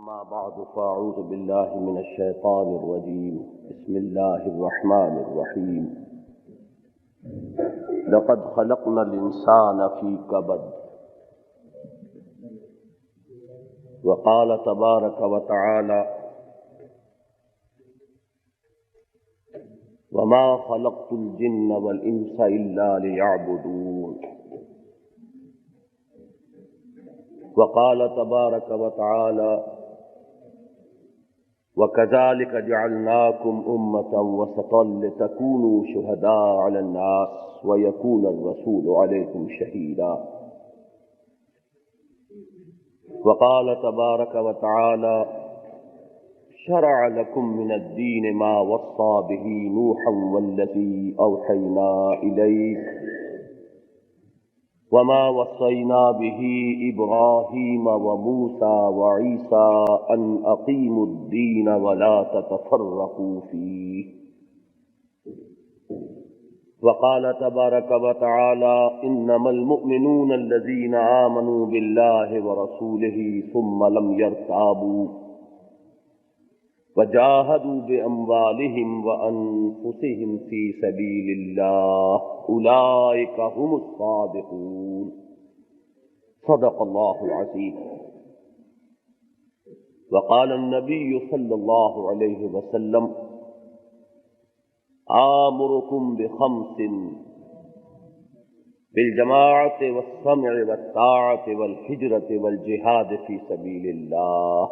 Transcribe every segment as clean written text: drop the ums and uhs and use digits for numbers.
أما بعد فأعوذ بالله من الشيطان الرجيم بسم الله الرحمن الرحيم لقد خلقنا الإنسان في كبد وقال تبارك وتعالى وما خلقت الجن والإنس إلا ليعبدون وقال تبارك وتعالى وكذلك جعلناكم أمة وسطا لتكونوا شهداء على الناس ويكون الرسول عليكم شهيدا وقال تبارك وتعالى شرع لكم من الدين ما وصى به نوحا والذي أوحينا إليك وما وصينا به إبراهيم وموسى وعيسى أن أقيموا الدين ولا تتفرقوا فيه وقال تبارك وتعالى إنما المؤمنون الذين آمنوا بالله ورسوله ثم لم يرتابوا وجاهدوا بأموالهم وأنفسهم في سبيل الله أولئك هم الصادقون صدق الله العظيم وقال النبي صلى الله عليه وسلم آمركم بخمس بالجماعة والسمع والطاعة والهجرة والجهاد في سبيل الله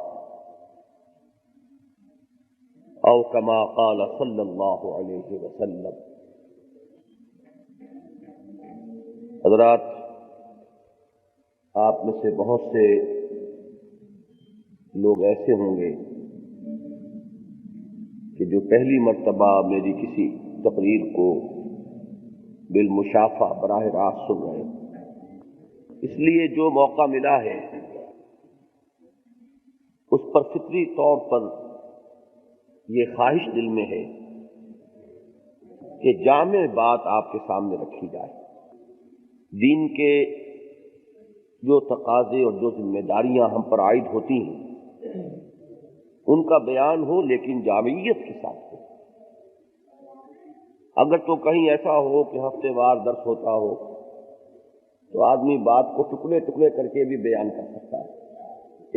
او کما قال صلی اللہ علیہ وسلم۔ حضرات، آپ میں سے بہت سے لوگ ایسے ہوں گے کہ جو پہلی مرتبہ میری کسی تقریر کو بالمشافہ براہ راست سن رہے ہیں، اس لیے جو موقع ملا ہے اس پر فطری طور پر یہ خواہش دل میں ہے کہ جامع بات آپ کے سامنے رکھی جائے، دین کے جو تقاضے اور جو ذمہ داریاں ہم پر عائد ہوتی ہیں ان کا بیان ہو، لیکن جامعیت کے ساتھ ہو۔ اگر تو کہیں ایسا ہو کہ ہفتے وار درس ہوتا ہو تو آدمی بات کو ٹکڑے ٹکڑے کر کے بھی بیان کر سکتا ہے،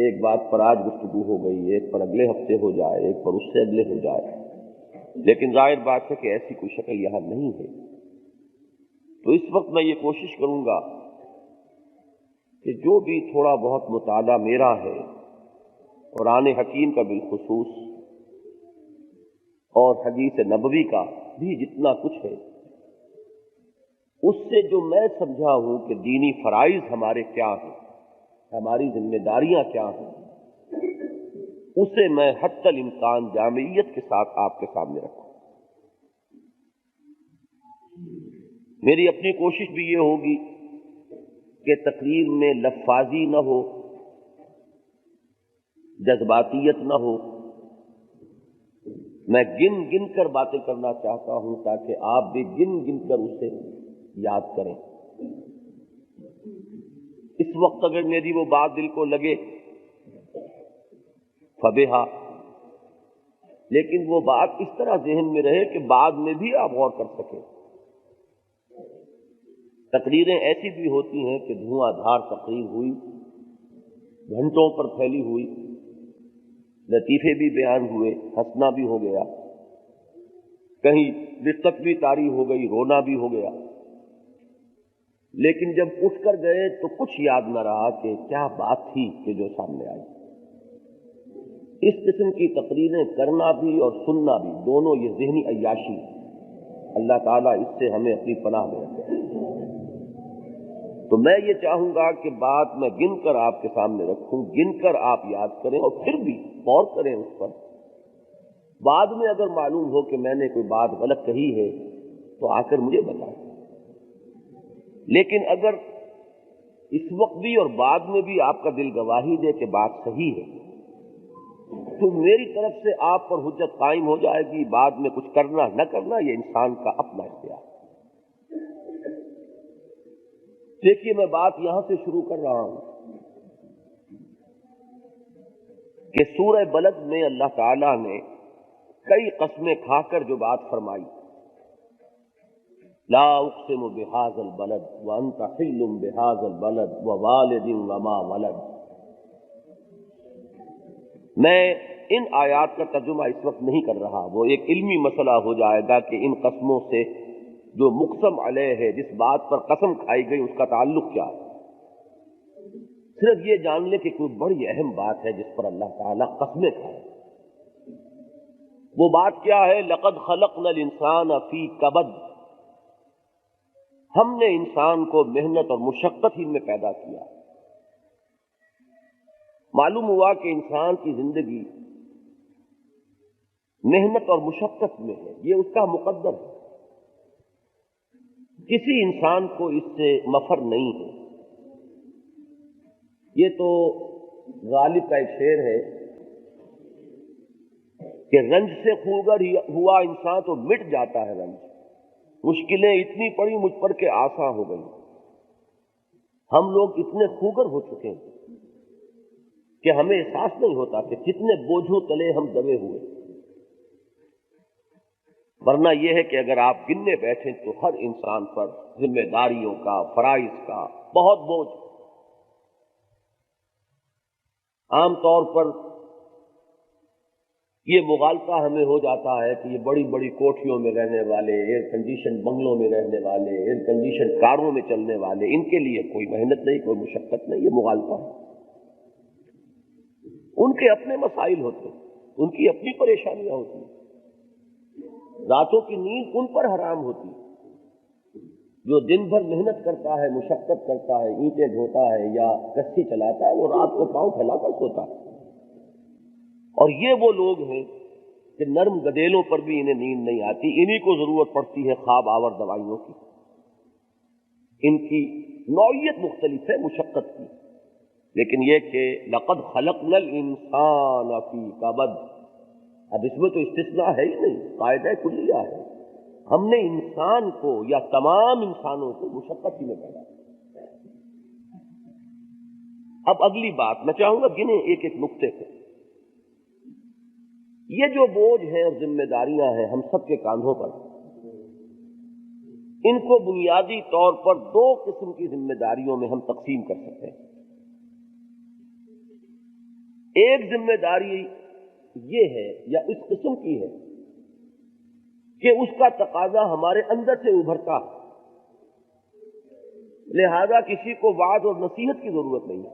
ایک بات پر آج گفتگو ہو گئی، ایک پر اگلے ہفتے ہو جائے، ایک پر اس سے اگلے ہو جائے، لیکن ظاہر بات ہے کہ ایسی کوئی شکل یہاں نہیں ہے۔ تو اس وقت میں یہ کوشش کروں گا کہ جو بھی تھوڑا بہت مطالعہ میرا ہے قرآن حکیم کا بالخصوص اور حدیث نبوی کا بھی جتنا کچھ ہے، اس سے جو میں سمجھا ہوں کہ دینی فرائض ہمارے کیا ہیں، ہماری ذمہ داریاں کیا ہیں، اسے میں حتی الامکان جامعیت کے ساتھ آپ کے سامنے رکھوں۔ میری اپنی کوشش بھی یہ ہوگی کہ تقریر میں لفاظی نہ ہو، جذباتیت نہ ہو، میں گن گن کر باتیں کرنا چاہتا ہوں تاکہ آپ بھی گن گن کر اسے یاد کریں۔ اس وقت اگر میری وہ بات دل کو لگے فبہا، لیکن وہ بات اس طرح ذہن میں رہے کہ بعد میں بھی آپ غور کر سکیں۔ تقریریں ایسی بھی ہوتی ہیں کہ دھواں دھار تقریر ہوئی، گھنٹوں پر پھیلی ہوئی، لطیفے بھی بیان ہوئے، ہنسنا بھی ہو گیا، کہیں رقت بھی طاری ہو گئی، رونا بھی ہو گیا، لیکن جب اٹھ کر گئے تو کچھ یاد نہ رہا کہ کیا بات تھی کہ جو سامنے آئی۔ اس قسم کی تقریریں کرنا بھی اور سننا بھی دونوں یہ ذہنی عیاشی، اللہ تعالیٰ اس سے ہمیں اپنی پناہ میں رکھے۔ تو میں یہ چاہوں گا کہ بات میں گن کر آپ کے سامنے رکھوں، گن کر آپ یاد کریں اور پھر بھی غور کریں اس پر۔ بعد میں اگر معلوم ہو کہ میں نے کوئی بات غلط کہی ہے تو آ کر مجھے بتائیں، لیکن اگر اس وقت بھی اور بعد میں بھی آپ کا دل گواہی دے کہ بات صحیح ہے تو میری طرف سے آپ پر حجت قائم ہو جائے گی۔ بعد میں کچھ کرنا نہ کرنا یہ انسان کا اپنا اختیار ہے۔ دیکھیے، میں بات یہاں سے شروع کر رہا ہوں کہ سورہ بلد میں اللہ تعالیٰ نے کئی قسمیں کھا کر جو بات فرمائی، لا اقسم بہذا البلد وانت حل بہذا البلد ووالد وما ولد، میں ان آیات کا ترجمہ اس وقت نہیں کر رہا، وہ ایک علمی مسئلہ ہو جائے گا کہ ان قسموں سے جو مقسم علیہ ہے، جس بات پر قسم کھائی گئی، اس کا تعلق کیا ہے۔ صرف یہ جان لے کہ کوئی بڑی اہم بات ہے جس پر اللہ تعالیٰ قسمیں کھائے۔ وہ بات کیا ہے؟ لقد خلقنا الانسان فی کبد، ہم نے انسان کو محنت اور مشقت ہی میں پیدا کیا۔ معلوم ہوا کہ انسان کی زندگی محنت اور مشقت میں ہے، یہ اس کا مقدر ہے، کسی انسان کو اس سے مفر نہیں ہے۔ یہ تو غالب کا ایک شعر ہے کہ رنج سے خوگر ہوا انسان تو مٹ جاتا ہے رنج، مشکلیں اتنی پڑی مجھ پر کہ آسان ہو گئی۔ ہم لوگ اتنے خوگر ہو چکے ہیں کہ ہمیں احساس نہیں ہوتا کہ کتنے بوجھوں تلے ہم دبے ہوئے۔ ورنہ یہ ہے کہ اگر آپ گننے بیٹھیں تو ہر انسان پر ذمہ داریوں کا، فرائض کا بہت بوجھ۔ عام طور پر یہ مغالطہ ہمیں ہو جاتا ہے کہ یہ بڑی بڑی کوٹھیوں میں رہنے والے، ایئر کنڈیشن بنگلوں میں رہنے والے، ایئر کنڈیشن کاروں میں چلنے والے، ان کے لیے کوئی محنت نہیں، کوئی مشقت نہیں، یہ مغالطہ ہے۔ ان کے اپنے مسائل ہوتے ہیں، ان کی اپنی پریشانیاں ہوتی ہیں، راتوں کی نیند ان پر حرام ہوتی ہے۔ جو دن بھر محنت کرتا ہے، مشقت کرتا ہے، اینٹیں ڈھوتا ہے یا کشتی چلاتا ہے، وہ رات کو پاؤں پھیلا کر سوتا ہے۔ اور یہ وہ لوگ ہیں کہ نرم گدیلوں پر بھی انہیں نیند نہیں آتی، انہی کو ضرورت پڑتی ہے خواب آور دوائیوں کی۔ ان کی نوعیت مختلف ہے مشقت کی، لیکن یہ کہ لقد خلقنا الانسان فی کبد، اب اس میں تو استثناء ہے ہی نہیں، قاعدہ کلیہ ہے۔ ہم نے انسان کو یا تمام انسانوں کو مشقت ہی میں پیدا کیا۔ اب اگلی بات میں چاہوں گا گنے ایک ایک نقطے کو۔ یہ جو بوجھ ہے اور ذمہ داریاں ہیں ہم سب کے کاندھوں پر، ان کو بنیادی طور پر دو قسم کی ذمہ داریوں میں ہم تقسیم کر سکتے ہیں۔ ایک ذمہ داری یہ ہے یا اس قسم کی ہے کہ اس کا تقاضا ہمارے اندر سے ابھرتا ہے، لہذا کسی کو وعظ اور نصیحت کی ضرورت نہیں ہے۔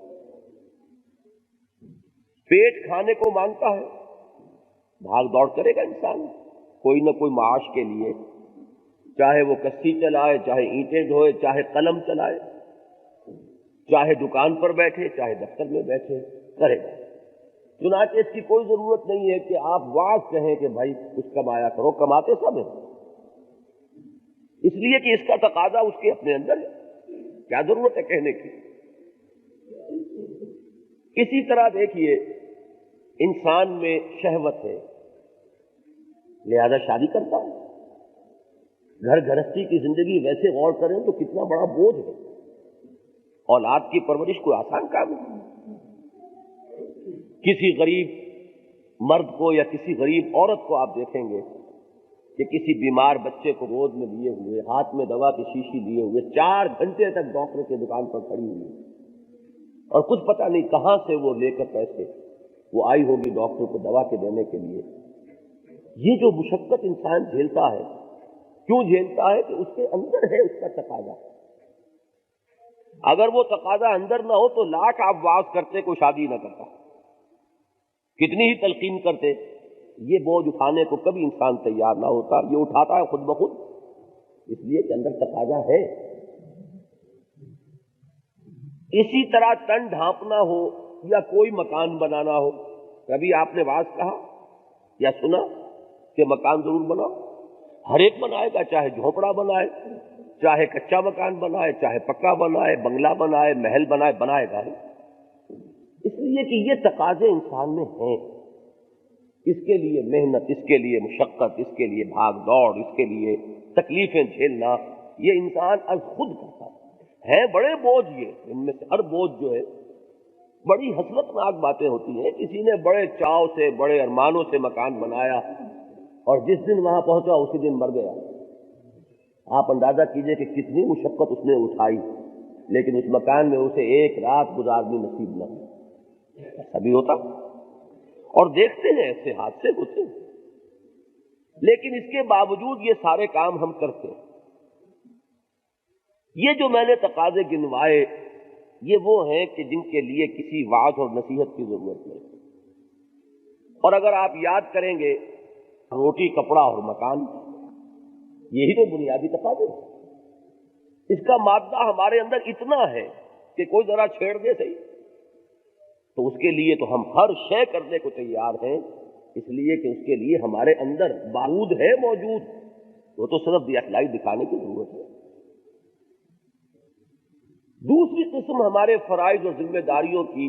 پیٹ کھانے کو مانگتا ہے، بھاگ دوڑ کرے گا انسان کوئی نہ کوئی معاش کے لیے، چاہے وہ کشتی چلائے، چاہے اینٹیں ڈھوئے، چاہے قلم چلائے، چاہے دکان پر بیٹھے، چاہے دفتر میں بیٹھے، کرے گا۔ چنانچہ اس کی کوئی ضرورت نہیں ہے کہ آپ واعظ کہیں کہ بھائی کچھ کمایا کرو، کماتے سب ہیں، اس لیے کہ اس کا تقاضا اس کے اپنے اندر ہے، کیا ضرورت ہے کہنے کی۔ اسی طرح دیکھیے انسان میں شہوت ہے، لہذا شادی کرتا ہے۔ گھر گھرستی کی زندگی ویسے غور کریں تو کتنا بڑا بوجھ ہے، اولاد کی پرورش کوئی آسان کام نہیں۔ کسی غریب مرد کو یا کسی غریب عورت کو آپ دیکھیں گے کہ کسی بیمار بچے کو گود میں لیے ہوئے، ہاتھ میں دوا کی شیشی لیے ہوئے 4 گھنٹے تک ڈاکٹر کی دکان پر کھڑی ہوئی، اور کچھ پتہ نہیں کہاں سے وہ لے کر پیسے وہ آئی ہوگی ڈاکٹر کو دوا کے دینے کے لیے۔ یہ جو مشقت انسان جھیلتا ہے، کیوں جھیلتا ہے؟ کہ اس کے اندر ہے اس کا تقاضا۔ اگر وہ تقاضا اندر نہ ہو تو لاکھ آپ واعظ کرتے کوئی شادی نہ کرتا، کتنی ہی تلقین کرتے، یہ بوجھ اٹھانے کو کبھی انسان تیار نہ ہوتا۔ یہ اٹھاتا ہے خود بخود، اس لیے کہ اندر تقاضا ہے۔ اسی طرح تن ڈھانپنا ہو یا کوئی مکان بنانا ہو، کبھی آپ نے واعظ کہا یا سنا کہ مکان ضرور بناؤ؟ ہر ایک بنائے گا، چاہے جھونپڑا بنائے، چاہے کچا مکان بنائے، چاہے پکا بنائے، بنگلہ بنائے، محل بنائے، بنائے گا ہی، اس لیے کہ یہ تقاضے انسان میں ہیں۔ اس کے لیے محنت، اس کے لیے مشقت، اس کے لیے بھاگ دوڑ، اس کے لیے تکلیفیں جھیلنا، یہ انسان از خود کرتا ہے۔ بڑے بوجھ، یہ ان میں سے ہر بوجھ جو ہے بڑی حسرتناک باتیں ہوتی ہیں. کسی نے بڑے چاؤ سے بڑے ارمانوں سے مکان بنایا اور جس دن وہاں پہنچا اسی دن مر گیا. آپ اندازہ کیجئے کہ کتنی مشقت اس نے اٹھائی، لیکن اس مکان میں اسے ایک رات گزارنی نصیب نہ ہوئی. ایسا بھی ہوتا اور دیکھتے ہیں ایسے حادثے ہوتے ہیں. لیکن اس کے باوجود یہ سارے کام ہم کرتے ہیں. یہ جو میں نے تقاضے گنوائے یہ وہ ہیں کہ جن کے لیے کسی وعظ اور نصیحت کی ضرورت نہیں. اور اگر آپ یاد کریں گے روٹی کپڑا اور مکان، یہی تو بنیادی تقاضے ہیں. اس کا مادہ ہمارے اندر اتنا ہے کہ کوئی ذرا چھیڑ دے صحیح تو اس کے لیے تو ہم ہر شے کرنے کو تیار ہیں، اس لیے کہ اس کے لیے ہمارے اندر بارود ہے موجود، وہ تو صرف دکھلائی دکھانے کی ضرورت ہے. دوسری قسم ہمارے فرائض اور ذمہ داریوں کی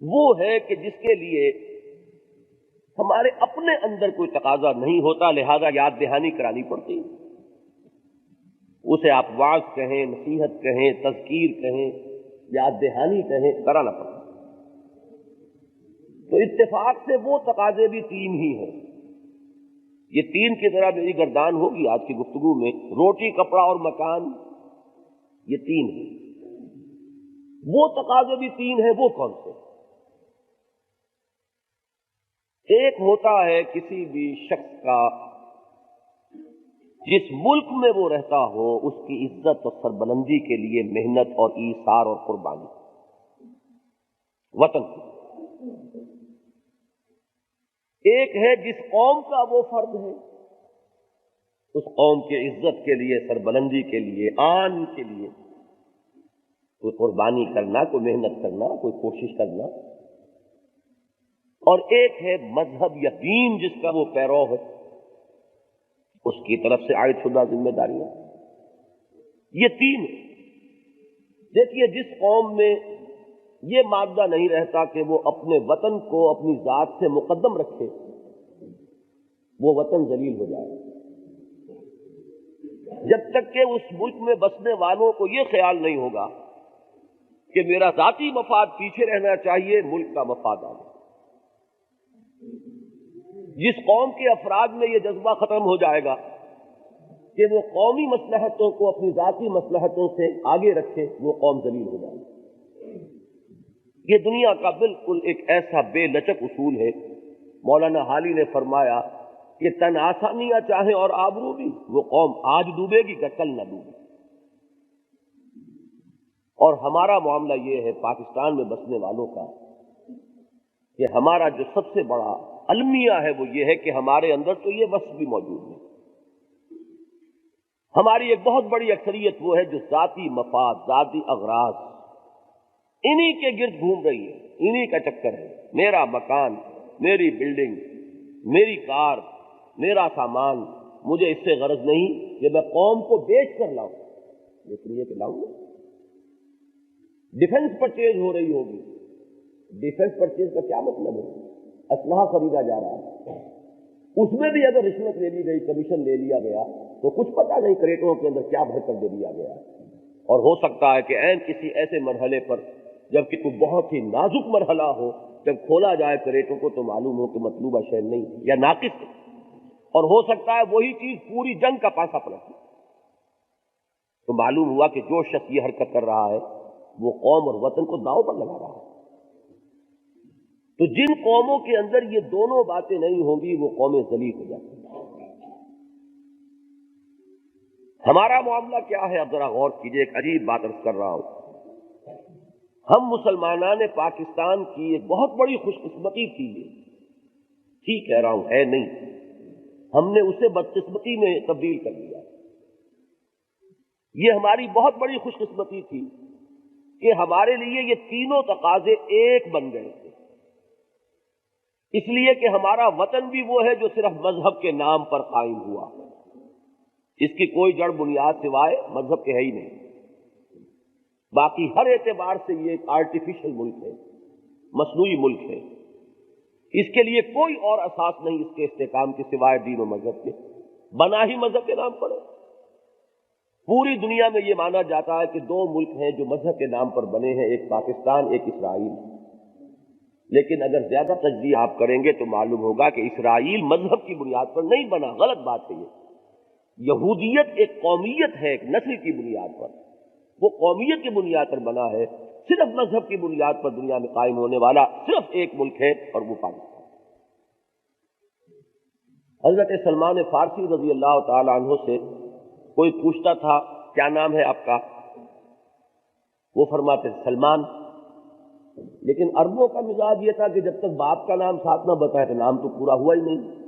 وہ ہے کہ جس کے لیے ہمارے اپنے اندر کوئی تقاضا نہیں ہوتا، لہذا یاد دہانی کرانی پڑتی. اسے آپ وعظ کہیں، نصیحت کہیں، تذکیر کہیں، یاد دہانی کہیں، کرانا پڑتا. تو اتفاق سے وہ تقاضے بھی تین ہی ہیں. یہ تین کی طرح میری گردان ہوگی آج کی گفتگو میں. روٹی کپڑا اور مکان، یہ تین ہیں. وہ تقاضے بھی تین ہیں. وہ کون سے؟ ایک ہوتا ہے کسی بھی شخص کا جس ملک میں وہ رہتا ہو اس کی عزت اور سربلندی کے لیے محنت اور ایثار اور قربانی. وطن. ایک ہے جس قوم کا وہ فرد ہے، اس قوم کے عزت کے لیے، سربلندی کے لیے، آن کے لیے کوئی قربانی کرنا، کوئی محنت کرنا، کوئی کوشش کرنا. اور ایک ہے مذہب یا دین جس کا وہ پیرو ہے، اس کی طرف سے عائد شدہ ذمہ داریاں. یہ تین. دیکھیے جس قوم میں یہ مادہ نہیں رہتا کہ وہ اپنے وطن کو اپنی ذات سے مقدم رکھے، وہ وطن ذلیل ہو جائے. جب تک کہ اس ملک میں بسنے والوں کو یہ خیال نہیں ہوگا کہ میرا ذاتی مفاد پیچھے رہنا چاہیے، ملک کا مفاد آگے. جس قوم کے افراد میں یہ جذبہ ختم ہو جائے گا کہ وہ قومی مصلحتوں کو اپنی ذاتی مصلحتوں سے آگے رکھے، وہ قوم ذلیل ہو جائے گی. یہ دنیا کا بالکل ایک ایسا بے لچک اصول ہے. مولانا حالی نے فرمایا کہ تن آسانیاں چاہیں اور آبرو بھی، وہ قوم آج ڈوبے گی کہ کل نہ ڈوبے. اور ہمارا معاملہ یہ ہے پاکستان میں بسنے والوں کا کہ ہمارا جو سب سے بڑا المیہ ہے وہ یہ ہے کہ ہمارے اندر تو یہ وصف بھی موجود ہے. ہماری ایک بہت بڑی اکثریت وہ ہے جو ذاتی مفاد، ذاتی اغراض انہی کے گرد گھوم رہی ہے، انہی کا چکر ہے. میرا مکان، میری بلڈنگ، میری کار، میرا سامان، مجھے اس سے غرض نہیں کہ میں قوم کو بیچ کر لاؤں، اس لیے کہ لاؤں. ڈیفنس پرچیز ہو رہی ہوگی. ڈیفنس پرچیز کا کیا مطلب ہے؟ اسلحہ خریدا جا رہا ہے، اس میں بھی اگر رشوت لے لی گئی، کمیشن لے لیا گیا تو کچھ پتہ نہیں کریٹوں کے اندر کیا بھر کر دے دیا گیا. اور ہو سکتا ہے کہ عین کسی ایسے مرحلے پر جبکہ کوئی بہت ہی نازک مرحلہ ہو، جب کھولا جائے کریٹوں کو تو معلوم ہو کہ مطلوبہ شے نہیں یا ناقص ہے. اور ہو سکتا ہے وہی چیز پوری جنگ کا پاسا پلٹ، تو معلوم ہوا کہ جو شخص یہ حرکت کر رہا ہے وہ قوم اور وطن کو داؤ پر لگا رہا ہے. تو جن قوموں کے اندر یہ دونوں باتیں نہیں ہوں گی وہ قومیں ذلیل ہو جاتی ہیں. ہمارا معاملہ کیا ہے؟ اب ذرا غور کیجئے. ایک عجیب بات عرض کر رہا ہوں. ہم مسلمانان پاکستان کی ایک بہت بڑی خوش قسمتی تھی، ٹھیک کہہ رہا ہوں، ہے نہیں، ہم نے اسے بدقسمتی میں تبدیل کر دیا. یہ ہماری بہت بڑی خوش قسمتی تھی کہ ہمارے لیے یہ تینوں تقاضے ایک بن گئے تھے. اس لیے کہ ہمارا وطن بھی وہ ہے جو صرف مذہب کے نام پر قائم ہوا، اس کی کوئی جڑ بنیاد سوائے مذہب کے ہے ہی نہیں. باقی ہر اعتبار سے یہ ایک آرٹیفیشل ملک ہے، مصنوعی ملک ہے. اس کے لیے کوئی اور اساس نہیں اس کے استحکام کے سوائے دین و مذہب کے، بنا ہی مذہب کے نام پر ہے. پوری دنیا میں یہ مانا جاتا ہے کہ دو ملک ہیں جو مذہب کے نام پر بنے ہیں، ایک پاکستان، ایک اسرائیل۔ لیکن اگر زیادہ تجزیہ آپ کریں گے تو معلوم ہوگا کہ اسرائیل مذہب کی بنیاد پر نہیں بنا، غلط بات ہے یہ۔ یہودیت ایک قومیت ہے، ایک نسل کی بنیاد پر، وہ قومیت کی بنیاد پر بنا ہے۔ صرف مذہب کی بنیاد پر دنیا میں قائم ہونے والا صرف ایک ملک ہے اور وہ پاکستان۔ حضرت سلمان فارسی رضی اللہ تعالی عنہ سے کوئی پوچھتا تھا کیا نام ہے آپ کا، وہ فرماتے سلمان، لیکن عربوں کا مزاج یہ تھا کہ جب تک باپ کا نام ساتھ نہ بتائے تو نام تو پورا ہوا ہی نہیں۔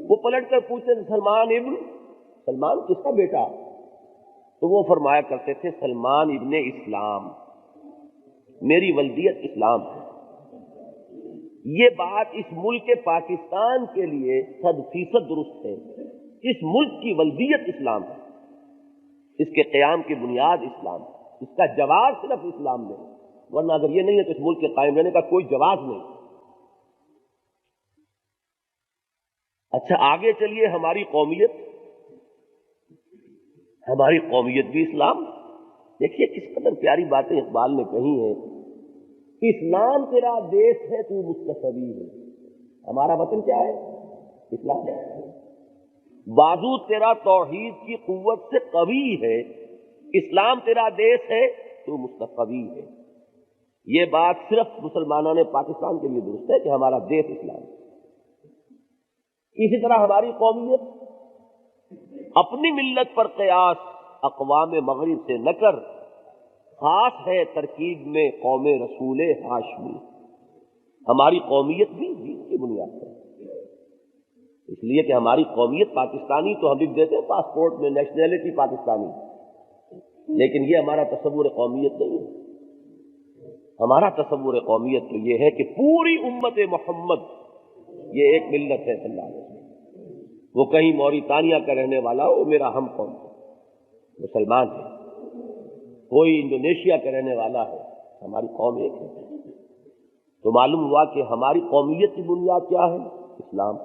وہ پلٹ کر پوچھتے تھے سلمان کس کا بیٹا؟ تو وہ فرمایا کرتے تھے سلمان ابن اسلام، میری ولدیت اسلام ہے۔ یہ بات اس ملک پاکستان کے لیے 100% درست ہے۔ اس ملک کی ولدیت اسلام ہے، اس کے قیام کی بنیاد اسلام ہے، اس کا جواز صرف اسلام میں، ورنہ اگر یہ نہیں ہے تو اس ملک کے قائم رہنے کا کوئی جواز نہیں۔ اچھا آگے چلیے، ہماری قومیت بھی اسلام۔ دیکھیے کس قدر پیاری باتیں اقبال نے کہی ہیں۔ اسلام تیرا دیش ہے تو مستفی ہے، ہمارا وطن کیا ہے؟ اسلام ہے۔ بازو تیرا توحید کی قوت سے قوی ہے، اسلام تیرا دیش ہے تو مستفی ہے۔ یہ بات صرف مسلمانوں نے پاکستان کے لیے درست ہے کہ ہمارا دیش اسلام ہے۔ اسی طرح ہماری قومیت اپنی ملت پر قیاس اقوام مغرب سے نہ کر، خاص ہے ترکیب میں قوم رسول ہاشمی۔ ہماری قومیت بھی دین کی بنیاد پر، اس لیے کہ ہماری قومیت پاکستانی تو ہم لکھ دیتے ہیں پاسپورٹ میں نیشنلٹی پاکستانی، لیکن یہ ہمارا تصور قومیت نہیں ہے۔ ہمارا تصور قومیت تو یہ ہے کہ پوری امت محمد یہ ایک ملت ہے صلی اللہ علیہ وسلم۔ وہ کہیں موریتانیہ کا رہنے والا ہو، میرا ہم قوم مسلمان ہے، کوئی انڈونیشیا کا رہنے والا ہے، ہماری قوم ایک ہے۔ تو معلوم ہوا کہ ہماری قومیت کی بنیاد کیا ہے؟ اسلام۔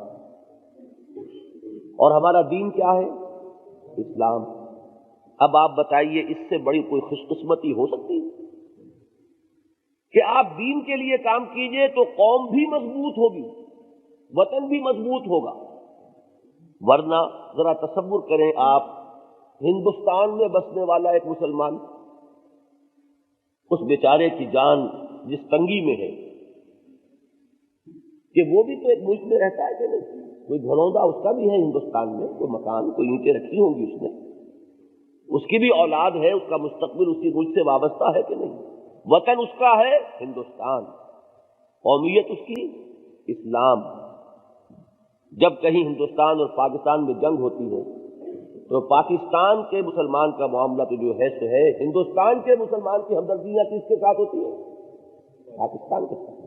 اور ہمارا دین کیا ہے؟ اسلام۔ اب آپ بتائیے اس سے بڑی کوئی خوش قسمتی ہو سکتی ہے کہ آپ دین کے لیے کام کیجئے تو قوم بھی مضبوط ہوگی، وطن بھی مضبوط ہوگا۔ ورنہ ذرا تصور کریں آپ، ہندوستان میں بسنے والا ایک مسلمان، اس بیچارے کی جان جس تنگی میں ہے کہ وہ بھی تو ایک ملک میں رہتا ہے کہ نہیں، کوئی گھروندا اس کا بھی ہے ہندوستان میں، کوئی مکان، کوئی اینٹیں رکھی ہوں گی اس نے، اس کی بھی اولاد ہے، اس کا مستقبل اسی ملک سے وابستہ ہے کہ نہیں۔ وطن اس کا ہے ہندوستان، قومیت اس کی اسلام۔ جب کہیں ہندوستان اور پاکستان میں جنگ ہوتی ہے تو پاکستان کے مسلمان کا معاملہ تو جو ہے سو ہے، ہندوستان کے مسلمان کی ہمدردیاں کس کے ساتھ ہوتی ہے؟ پاکستان کے ساتھ۔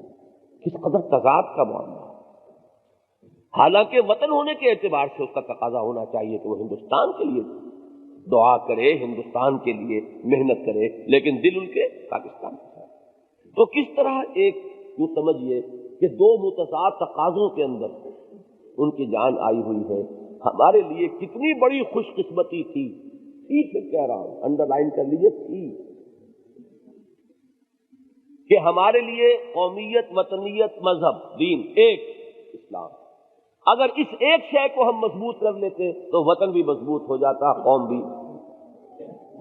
کس قدر تضاد کا معاملہ ہے۔ حالانکہ وطن ہونے کے اعتبار سے اس کا تقاضا ہونا چاہیے کہ وہ ہندوستان کے لیے دعا کرے، ہندوستان کے لیے محنت کرے، لیکن دل ان کے پاکستان کے ساتھ۔ تو کس طرح ایک یوں سمجھیے کہ دو متضاد تقاضوں کے اندر ان کی جان آئی ہوئی ہے۔ ہمارے لیے کتنی بڑی خوش قسمتی تھی، پھر کہہ رہا ہوں، انڈر لائن کر لیجیے، تھی کہ ہمارے لیے قومیت، وطنیت، مذہب، دین ایک اسلام۔ اگر اس ایک شے کو ہم مضبوط کر لیتے تو وطن بھی مضبوط ہو جاتا، قوم بھی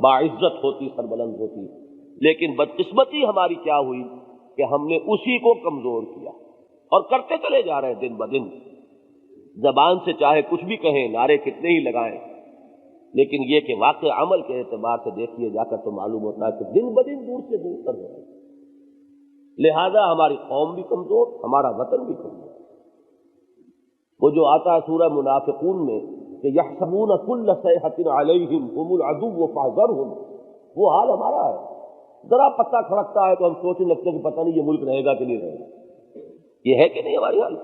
باعزت ہوتی، سربلند ہوتی۔ لیکن بدقسمتی ہماری کیا ہوئی کہ ہم نے اسی کو کمزور کیا اور کرتے چلے جا رہے ہیں دن بدن۔ زبان سے چاہے کچھ بھی کہیں، نعرے کتنے ہی لگائیں، لیکن یہ کہ واقع عمل کے اعتبار سے دیکھیے جا کر تو معلوم ہوتا ہے کہ دن بدن دور سے دور تر ہو رہا ہے۔ لہذا ہماری قوم بھی کمزور، ہمارا وطن بھی کمزور۔ وہ جو آتا ہے سورہ منافقون میں کہ یحسبون کل صیحۃ علیہم ھم العدو فاحذرھم، وہ حال ہمارا ہے۔ ذرا پتہ کھڑکتا ہے تو ہم سوچنے لگتے ہیں کہ پتہ نہیں یہ ملک رہے گا کہ نہیں رہے گا۔ یہ ہے کہ نہیں ہماری حال؟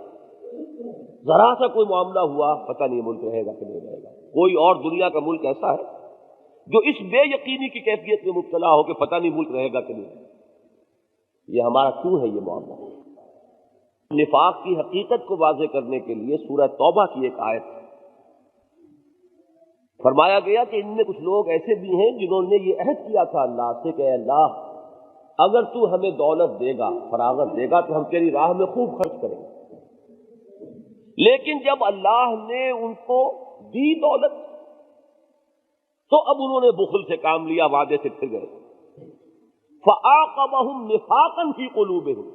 ذرا سا کوئی معاملہ ہوا، پتہ نہیں ملک رہے گا کہ نہیں رہے گا۔ کوئی اور دنیا کا ملک ایسا ہے جو اس بے یقینی کی کیفیت میں مبتلا ہو کہ پتہ نہیں ملک رہے گا کہ نہیں رہے گا؟ یہ ہمارا کیوں ہے یہ معاملہ؟ نفاق کی حقیقت کو واضح کرنے کے لیے سورہ توبہ کی ایک آیت فرمایا گیا کہ ان میں کچھ لوگ ایسے بھی ہیں جنہوں نے یہ عہد کیا تھا اللہ سے کہ اے اللہ اگر تو ہمیں دولت دے گا، فراغت دے گا، تو ہم تیری راہ میں خوب خرچ کریں گے۔ لیکن جب اللہ نے ان کو دی دولت تو اب انہوں نے بخل سے کام لیا، وعدے سے پھر گئے۔ فَأَعْقَبَهُمْ نِفَاقًا فِي قُلُوبِهِمْ،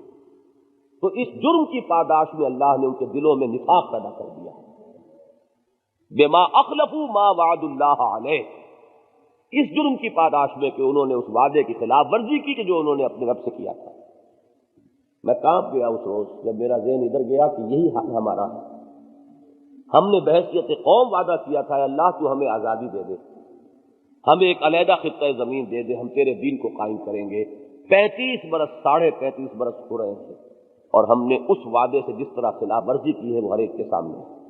تو اس جرم کی پاداش میں اللہ نے ان کے دلوں میں نفاق پیدا کر دیا، بِمَا أَخْلَفُوا مَا وَعَدُوا اللَّهَ عَلَيْهِ، اس جرم کی پاداش میں کہ انہوں نے اس وعدے کی خلاف ورزی کی کہ جو انہوں نے اپنے رب سے کیا تھا۔ میں کانپ گیا اس روز جب میرا ذہن ادھر گیا کہ یہی حال ہمارا ہے۔ ہم نے بحیثیت قوم وعدہ کیا تھا اللہ تو ہمیں آزادی دے دے، ہمیں ایک علیحدہ خطہ زمین دے دے، ہم تیرے دین کو قائم کریں گے۔ 35 برس 35.5 برس ہو رہے ہیں اور ہم نے اس وعدے سے جس طرح خلاف ورزی کی ہے وہ ہر ایک کے سامنے ہے۔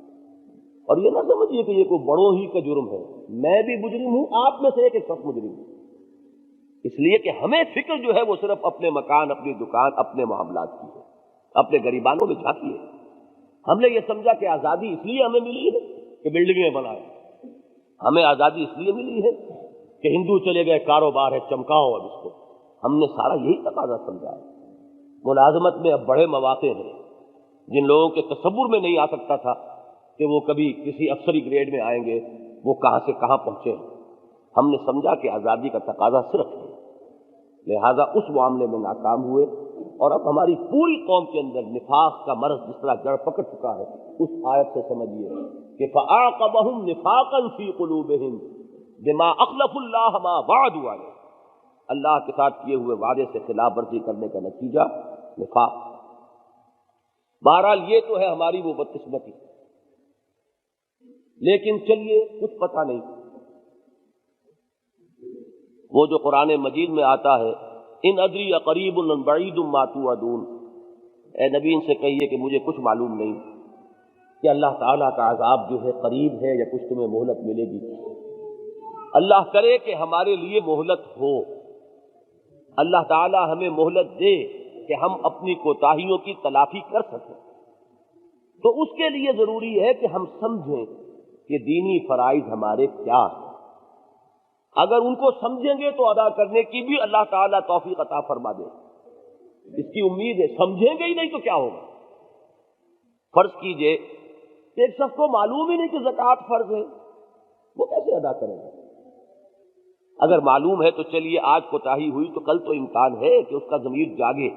اور یہ نہ سمجھیے کہ یہ کوئی بڑوں ہی کا جرم ہے، میں بھی مجرم ہوں، آپ میں سے ایک شخص مجرم ہے، اس لیے کہ ہمیں فکر جو ہے وہ صرف اپنے مکان، اپنی دکان، اپنے معاملات کی ہے، اپنے غریبانوں میں جھانکی ہے۔ ہم نے یہ سمجھا کہ آزادی اس لیے ہمیں ملی ہے کہ بلڈنگیں بنائیں، ہمیں آزادی اس لیے ملی ہے کہ ہندو چلے گئے کاروبار ہے چمکاؤ اب اس کو، ہم نے سارا یہی تقاضا سمجھا ہے۔ ملازمت میں اب بڑے مواقع ہیں، جن لوگوں کے تصور میں نہیں آ سکتا تھا کہ وہ کبھی کسی افسری گریڈ میں آئیں گے، وہ کہاں سے کہاں پہنچے ہیں۔ ہم نے سمجھا کہ آزادی کا تقاضا صرف ہے، لہذا اس معاملے میں ناکام ہوئے، اور اب ہماری پوری قوم کے اندر نفاق کا مرض جس طرح جڑ پکڑ چکا ہے، اس آیت سے سمجھیے کہ فَأَعْقَبَهُمْ نِفَاقًا فِي قُلُوبِهِمْ بِمَا أَخْلَفُوا اللَّهَ مَا وَعَدُوا عَلَيْهِ، اللہ کے ساتھ کیے ہوئے وعدے سے خلاف ورزی کرنے کا نتیجہ نفاق۔ بہرحال یہ تو ہے ہماری وہ بدقسمتی، لیکن چلیے کچھ پتہ نہیں، وہ جو قرآن مجید میں آتا ہے ان ادری اقریب ام بعید ما توعدون، اے نبی ان سے کہیے کہ مجھے کچھ معلوم نہیں کہ اللہ تعالیٰ کا عذاب جو ہے قریب ہے یا کچھ تمہیں مہلت ملے گی۔ اللہ کرے کہ ہمارے لیے مہلت ہو، اللہ تعالیٰ ہمیں مہلت دے کہ ہم اپنی کوتاہیوں کی تلافی کر سکیں، تو اس کے لیے ضروری ہے کہ ہم سمجھیں کہ دینی فرائض ہمارے کیا ہیں۔ اگر ان کو سمجھیں گے تو ادا کرنے کی بھی اللہ تعالیٰ توفیق عطا فرما دے، اس کی امید ہے۔ سمجھیں گے ہی نہیں تو کیا ہوگا؟ فرض کیجئے کہ ایک شخص کو معلوم ہی نہیں کہ زکوٰۃ فرض ہے، وہ کیسے ادا کرے گا؟ اگر معلوم ہے تو چلیے آج کوتاہی ہوئی تو کل تو امکان ہے کہ اس کا ضمیر جاگے،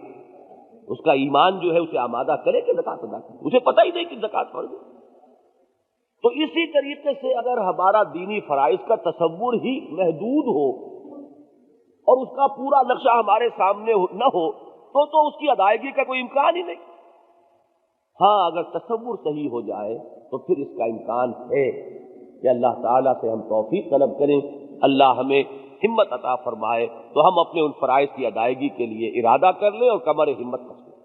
اس کا ایمان جو ہے اسے آمادہ کرے کہ زکوٰۃ ادا کرے، اسے پتہ ہی نہیں کہ زکوٰۃ فرض ہے۔ تو اسی طریقے سے اگر ہمارا دینی فرائض کا تصور ہی محدود ہو اور اس کا پورا نقشہ ہمارے سامنے نہ ہو تو اس کی ادائیگی کا کوئی امکان ہی نہیں۔ ہاں اگر تصور صحیح ہو جائے تو پھر اس کا امکان ہے کہ اللہ تعالیٰ سے ہم توفیق طلب کریں، اللہ ہمیں ہمت عطا فرمائے تو ہم اپنے ان فرائض کی ادائیگی کے لیے ارادہ کر لیں اور کمر ہمت کر لیں۔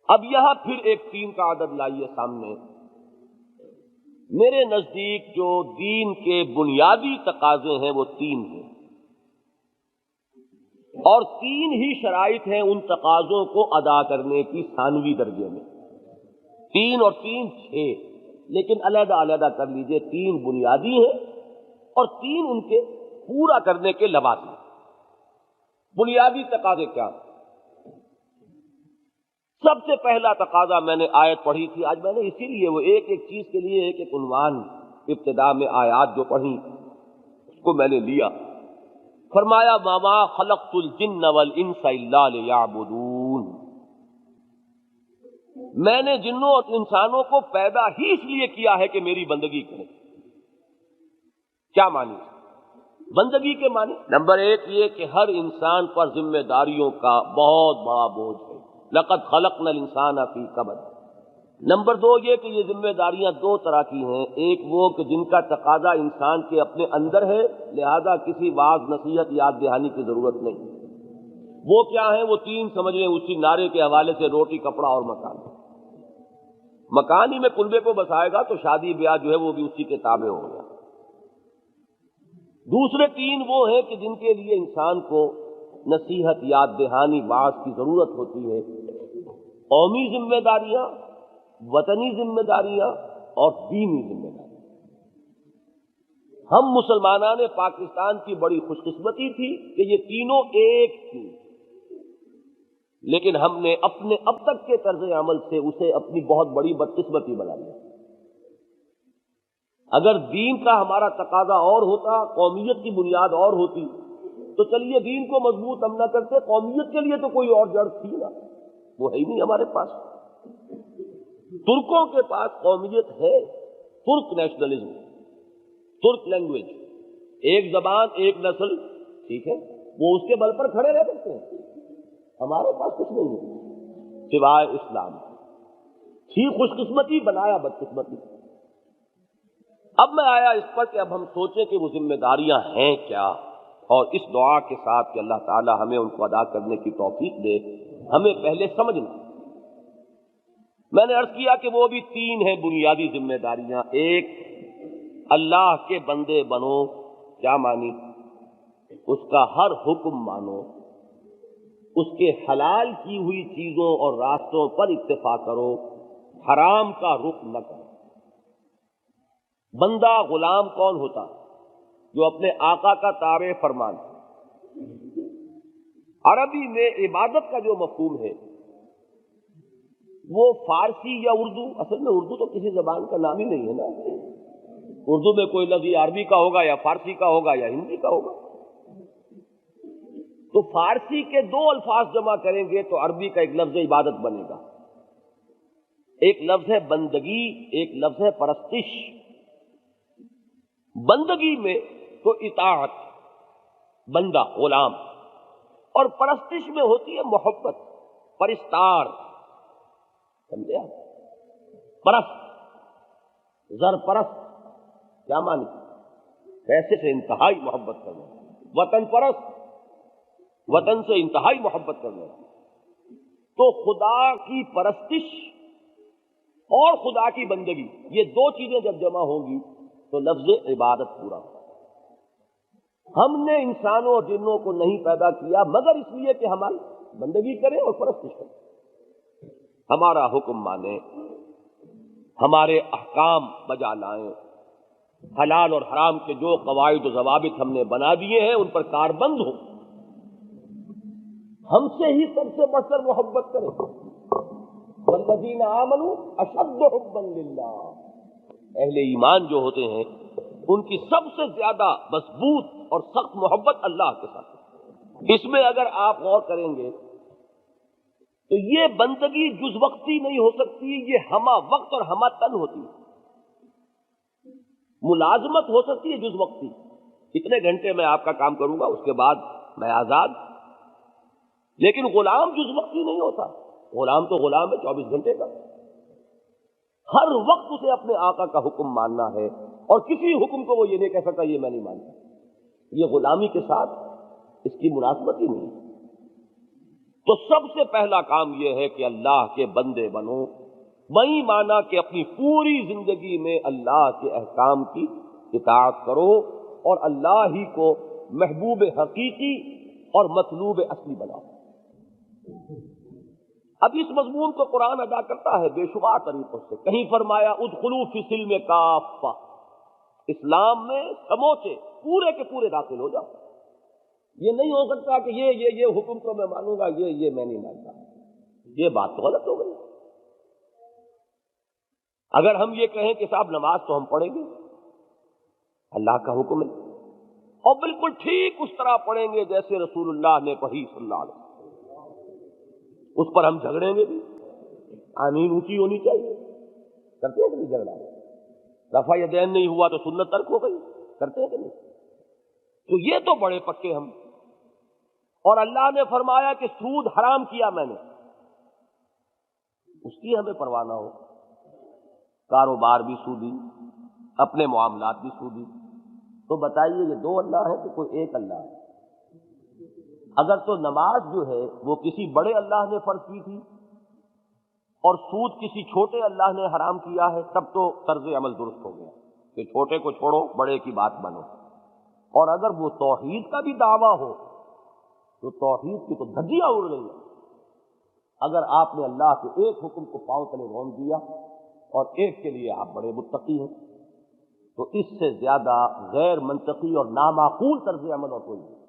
اب یہاں پھر ایک 3 کا عدد لائیے سامنے۔ میرے نزدیک جو دین کے بنیادی تقاضے ہیں وہ 3 ہیں، اور 3 ہی شرائط ہیں ان تقاضوں کو ادا کرنے کی ثانوی درجے میں۔ 3 اور 3 6، لیکن علیحدہ علیحدہ کر لیجئے، 3 بنیادی ہیں اور 3 ان کے پورا کرنے کے لوازم۔ بنیادی تقاضے کیا ہیں؟ سب سے پہلا تقاضا میں نے آیت پڑھی تھی، آج میں نے اسی لیے وہ ایک ایک چیز کے لیے ایک ایک عنوان ابتدا میں آیات جو پڑھی اس کو میں نے لیا۔ فرمایا وَمَا خَلَقْتُ الْجِنَّ وَالْإِنسَ إِلَّا لِيَعْبُدُونِ، میں نے جنوں اور انسانوں کو پیدا ہی اس لیے کیا ہے کہ میری بندگی کریں۔ کیا معنی؟ بندگی کے معنی نمبر 1 یہ کہ ہر انسان پر ذمہ داریوں کا بہت بڑا بوجھ ہے، لَقَدْ خَلَقْنَا الْإِنسَانَ فِي كَبَدٍ۔ نمبر 2 یہ کہ یہ ذمہ داریاں 2 طرح کی ہیں، ایک وہ کہ جن کا تقاضا انسان کے اپنے اندر ہے، لہذا کسی واعظ نصیحت یاد دہانی کی ضرورت نہیں۔ وہ کیا ہیں؟ وہ 3 سمجھ لیں اسی نعرے کے حوالے سے، روٹی، کپڑا اور مکان۔ مکان ہی میں کلبے کو بسائے گا تو شادی بیاہ جو ہے وہ بھی اسی کے تابع ہو گیا۔ دوسرے 3 وہ ہیں کہ جن کے لیے انسان کو نصیحت یاد دہانی واعظ کی ضرورت ہوتی ہے، قومی ذمہ داریاں، وطنی ذمہ داریاں اور دینی ذمہ داریاں۔ ہم مسلمانان پاکستان کی بڑی خوش قسمتی تھی کہ یہ تینوں ایک تھی، لیکن ہم نے اپنے اب تک کے طرز عمل سے اسے اپنی بہت بڑی بدقسمتی بنا لیا۔ اگر دین کا ہمارا تقاضا اور ہوتا، قومیت کی بنیاد اور ہوتی، تو چلیے دین کو مضبوط ہم نہ کرتے، قومیت کے لیے تو کوئی اور جڑ تھی نا، وہ ہے ہی نہیں ہمارے پاس۔ ترکوں کے پاس قومیت ہے، ترک نیشنلزم، ترک لینگویج، ایک زبان ایک نسل، ٹھیک ہے، وہ اس کے بل پر کھڑے رہ سکتے ہیں۔ ہمارے پاس کچھ نہیں ہے سوائے اسلام۔ تھی خوش قسمتی، بنایا بدقسمتی۔ اب میں آیا اس پر کہ اب ہم سوچیں کہ وہ ذمہ داریاں ہیں کیا، اور اس دعا کے ساتھ کہ اللہ تعالی ہمیں ان کو ادا کرنے کی توفیق دے، ہمیں پہلے سمجھنا۔ میں نے عرض کیا کہ وہ بھی تین ہیں بنیادی ذمہ داریاں۔ ایک، اللہ کے بندے بنو، کیا مانی؟ اس کا ہر حکم مانو، اس کے حلال کی ہوئی چیزوں اور راستوں پر اکتفا کرو، حرام کا رخ نہ کرو۔ بندہ غلام کون ہوتا؟ جو اپنے آقا کا تابع فرمان۔ عربی میں عبادت کا جو مفہوم ہے وہ فارسی یا اردو، اصل میں اردو تو کسی زبان کا نام ہی نہیں ہے نا، اردو میں کوئی لفظ عربی کا ہوگا یا فارسی کا ہوگا یا ہندی کا ہوگا۔ تو فارسی کے دو الفاظ جمع کریں گے تو عربی کا ایک لفظ عبادت بنے گا۔ ایک لفظ ہے بندگی، ایک لفظ ہے پرستش۔ بندگی میں تو اطاعت، بندہ غلام، اور پرستش میں ہوتی ہے محبت، پرستار، سمجھے آپ؟ پرست، زر پرست، کیا معنی؟ پیسے سے انتہائی محبت کرنا۔ وطن پرست، وطن سے انتہائی محبت کرنا۔ تو خدا کی پرستش اور خدا کی بندگی، یہ دو چیزیں جب جمع ہوں گی تو لفظ عبادت پورا ہوگا۔ ہم نے انسانوں اور جنوں کو نہیں پیدا کیا مگر اس لیے کہ ہماری بندگی کریں اور پرستش کریں، ہمارا حکم مانیں، ہمارے احکام بجا لائیں، حلال اور حرام کے جو قواعد و ضوابط ہم نے بنا دیے ہیں ان پر کاربند ہوں، ہم سے ہی سب سے بڑھ کر محبت کریں۔ والذین آمنوا اشد حبا للہ، اہل ایمان جو ہوتے ہیں ان کی سب سے زیادہ مضبوط اور سخت محبت اللہ کے ساتھ ہے۔ اس میں اگر آپ غور کریں گے تو یہ بندگی جز وقتی نہیں ہو سکتی، یہ ہمہ وقت اور ہمہ تن ہوتی ہے۔ ملازمت ہو سکتی ہے جز وقتی، اتنے گھنٹے میں آپ کا کام کروں گا اس کے بعد میں آزاد، لیکن غلام جز وقتی نہیں ہوتا۔ غلام تو غلام ہے 24 گھنٹے کا، ہر وقت اسے اپنے آقا کا حکم ماننا ہے، اور کسی حکم کو وہ یہ نہیں کہہ سکتا یہ میں نہیں مانتا۔ یہ غلامی کے ساتھ اس کی مناسبت ہی نہیں۔ تو سب سے پہلا کام یہ ہے کہ اللہ کے بندے بنو، وہی مانا کہ اپنی پوری زندگی میں اللہ کے احکام کی اطاعت کرو اور اللہ ہی کو محبوب حقیقی اور مطلوب اصلی بناؤ۔ اب اس مضمون کو قرآن ادا کرتا ہے بے شمار طریقوں سے۔ کہیں فرمایا ادخلوا فی السلم کافہ، اسلام میں سموچے پورے کے پورے داخل ہو جاؤ۔ یہ نہیں ہو سکتا کہ یہ حکم تو میں مانوں گا، یہ میں نہیں مانتا، یہ بات تو غلط ہو گئی۔ اگر ہم یہ کہیں کہ صاحب نماز تو ہم پڑھیں گے، اللہ کا حکم ہے، اور بالکل ٹھیک اس طرح پڑھیں گے جیسے رسول اللہ نے پڑھی صلی اللہ علیہ وسلم، اس پر ہم جھگڑیں گے بھی، آمین اونچی ہونی چاہیے، کرتے ہیں کہ نہیں جھگڑا؟ رفع یدین نہیں ہوا تو سنت ترک ہو گئی، کرتے ہیں کہ نہیں؟ تو یہ تو بڑے پکے ہم۔ اور اللہ نے فرمایا کہ سود حرام کیا میں نے، اس کی ہمیں پرواہ نہ ہو، کاروبار بھی سودی، اپنے معاملات بھی سودی۔ تو بتائیے یہ دو اللہ ہے کہ کوئی ایک اللہ ہے؟ اگر تو نماز جو ہے وہ کسی بڑے اللہ نے فرض کی تھی اور سود کسی چھوٹے اللہ نے حرام کیا ہے، تب تو طرز عمل درست ہو گیا کہ چھوٹے کو چھوڑو بڑے کی بات بنو۔ اور اگر وہ توحید کا بھی دعویٰ ہو تو توحید کی تو دھجیاں اڑ رہی ہیں۔ اگر آپ نے اللہ کے ایک حکم کو پاؤں تلے رون دیا اور ایک کے لیے آپ بڑے متقی ہیں، تو اس سے زیادہ غیر منطقی اور نامعقول طرز عمل اور کوئی نہیں۔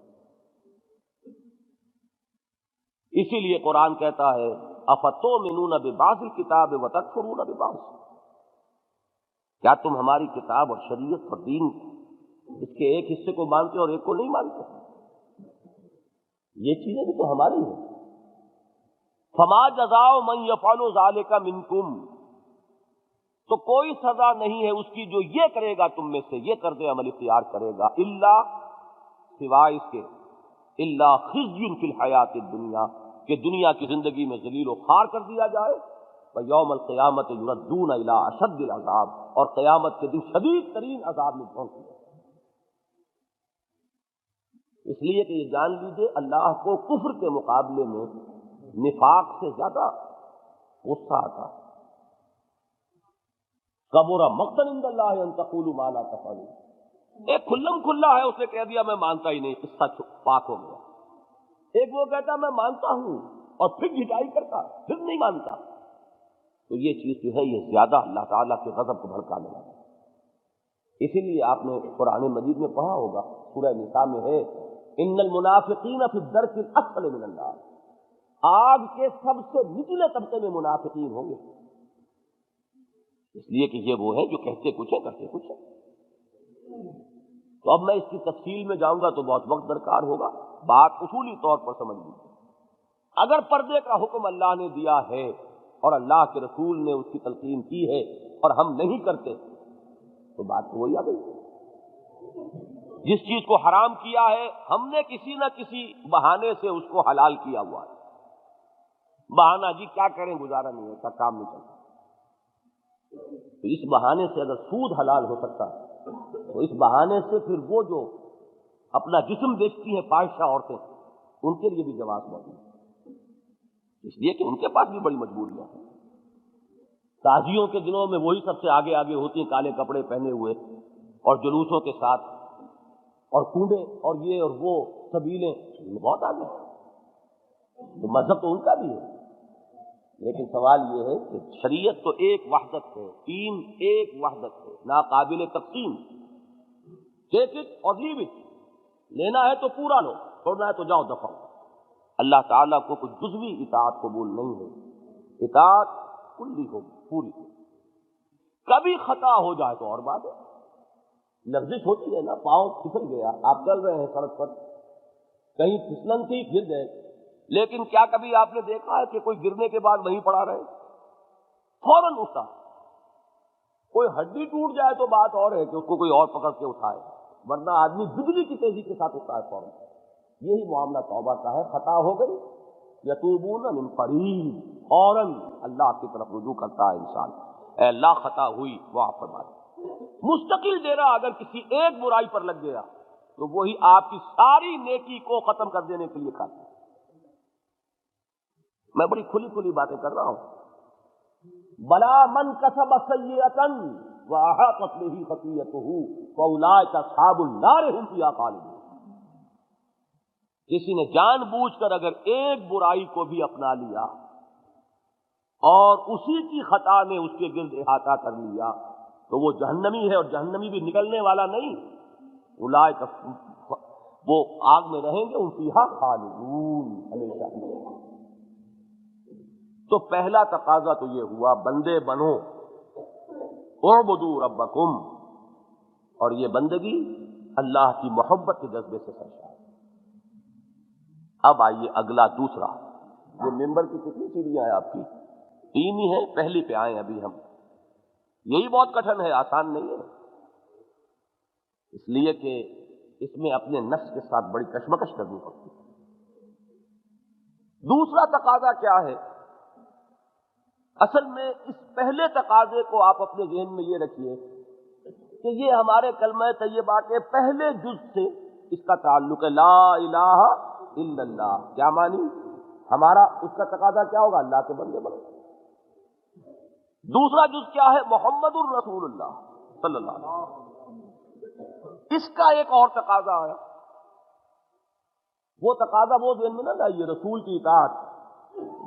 اسی لیے قرآن کہتا ہے افتؤمنون ببعض الکتاب وتکفرون ببعض، کیا تم ہماری کتاب اور شریعت اور دین اس کے ایک حصے کو مانتے اور ایک کو نہیں مانتے؟ یہ چیزیں بھی تو ہماری ہیں۔ فما جزاء من یفعل ذلک منکم، تو کوئی سزا نہیں ہے اس کی جو یہ کرے گا تم میں سے، یہ طرز عمل اختیار کرے گا، الا سوائے اس کے، الا خزی فی الحیات الدنیا، کہ دنیا کی زندگی میں ذلیل و خوار کر دیا جائے، ویوم القیامت یردون الی اشد العذاب، اور قیامت کے دن شدید ترین عذاب میں پہنچ جائے۔ اس لیے کہ یہ جان لیجیے اللہ کو کفر کے مقابلے میں نفاق سے زیادہ غصہ آتا ہے۔ کبر مقتا عند اللہ ان تقولوا ما لا تفعلون، ایک کھلم کھلا ہے، اس نے کہہ دیا میں مانتا ہی نہیں، قصہ پاک ہو گیا۔ ایک وہ کہتا میں مانتا ہوں اور پھر جھٹائی کرتا، پھر نہیں مانتا، تو یہ چیز جو ہے یہ زیادہ اللہ تعالیٰ کے غضب کو بھڑکانے والی ہے۔ اسی لیے آپ نے قرآن مجید میں پڑھا ہوگا، سورہ نساء میں ہے ان المنافقین فی الدرک الاسفل من النار، آگ کے سب سے نچلے طبقے میں منافقین ہوں گے، اس لیے کہ یہ وہ ہیں جو کہتے کچھ ہے کرتے کچھ ہے۔ تو اب میں اس کی تفصیل میں جاؤں گا تو بہت وقت درکار ہوگا، بات اصولی طور پر سمجھ لیجیے۔ اگر پردے کا حکم اللہ نے دیا ہے اور اللہ کے رسول نے اس کی تلقین کی ہے اور ہم نہیں کرتے تو بات تو وہی آ گئی۔ جس چیز کو حرام کیا ہے ہم نے کسی نہ کسی بہانے سے اس کو حلال کیا ہوا ہے، بہانہ جی کیا کریں گزارا نہیں ہوتا، کام نہیں چلتا، تو اس بہانے سے اگر سود حلال ہو سکتا تو اس بہانے سے پھر وہ جو اپنا جسم بیچتی ہیں فاحشہ عورتیں، ان کے لیے بھی جواز موجود ہے، اس لیے کہ ان کے پاس بھی بڑی مجبوریاں ہیں۔ تازیوں کے دنوں میں وہی سب سے آگے آگے ہوتی ہیں، کالے کپڑے پہنے ہوئے اور جلوسوں کے ساتھ، اور کنڈے اور یہ اور وہ سبیلیں بہت آگے، تو مذہب تو ان کا بھی ہے، لیکن سوال یہ ہے کہ شریعت تو ایک وحدت ہے، دین ایک وحدت ہے، ناقابل تقسیم، ٹیک اٹ اور لیو اٹ، لینا ہے تو پورا لو، چھوڑنا ہے تو جاؤ دفعہ۔ اللہ تعالیٰ کو کچھ جزوی اطاعت قبول نہیں ہے، اطاعت کلی ہو، پوری ہو۔ کبھی خطا ہو جائے تو اور بات ہے، لغزش ہوتی ہے نا، پاؤں پھسل گیا، آپ چل رہے ہیں سڑک پر، کہیں پھسلن تھی گر گئے، لیکن کیا کبھی آپ نے دیکھا ہے کہ کوئی گرنے کے بعد وہیں پڑا رہے؟ فوراً اٹھتا۔ کوئی ہڈی ٹوٹ جائے تو بات اور ہے کہ اس کو کوئی اور پکڑ کے اٹھائے، ورنہ آدمی بجلی کی تیزی کے ساتھ اٹھتا ہے فوراً۔ یہی معاملہ توبہ کا ہے، خطا ہو گئی یتوبون من قریب، فوراً اللہ کی طرف رجوع کرتا ہے انسان، اے اللہ خطا ہوئی معاف فرما دے۔ مستقل ڈیرا اگر کسی ایک برائی پر لگ گیا تو وہی آپ کی ساری نیکی کو ختم کر دینے کے لیے کھاتا ہے۔ میں بڑی کھلی کھلی باتیں کر رہا ہوں۔ بلا من کسب سیئۃ واحاطت بہ خطیئتہ فاولئک اصحاب النار هم فیہا خالدون، کسی نے جان بوجھ کر اگر ایک برائی کو بھی اپنا لیا اور اسی کی خطا نے اس کے گرد احاطہ کر لیا تو وہ جہنمی ہے، اور جہنمی بھی نکلنے والا نہیں، اولئک وہ آگ میں رہیں گے، ان فیہا خالدون، ہمیشہ۔ تو پہلا تقاضا تو یہ ہوا بندے بنو، اعبدوا ربکم، اور یہ بندگی اللہ کی محبت کے جذبے سے سرشار۔ اب آئیے اگلا دوسرا، یہ ممبر کی کتنی سیڑھیاں ہیں آپ کی؟ 3 ہی ہیں، پہلی پہ آئیں ابھی ہم، یہی بہت کٹھن ہے، آسان نہیں ہے، اس لیے کہ اس میں اپنے نفس کے ساتھ بڑی کشمکش کرنی پڑتی ہے۔ دوسرا تقاضا کیا ہے؟ اصل میں اس پہلے تقاضے کو آپ اپنے ذہن میں یہ رکھیے کہ یہ ہمارے کلمہ طیبہ کے پہلے جز سے اس کا تعلق ہے، لا الہ الا اللہ۔ کیا معنی؟ ہمارا اس کا تقاضا کیا ہوگا؟ اللہ کے بندے بنو۔ دوسرا جز کیا ہے؟ محمد الرسول اللہ صلی اللہ علیہ وسلم، اس کا ایک اور تقاضا آیا۔ وہ تقاضا وہ ذہن میں نہ لائیے رسول کی اطاعت،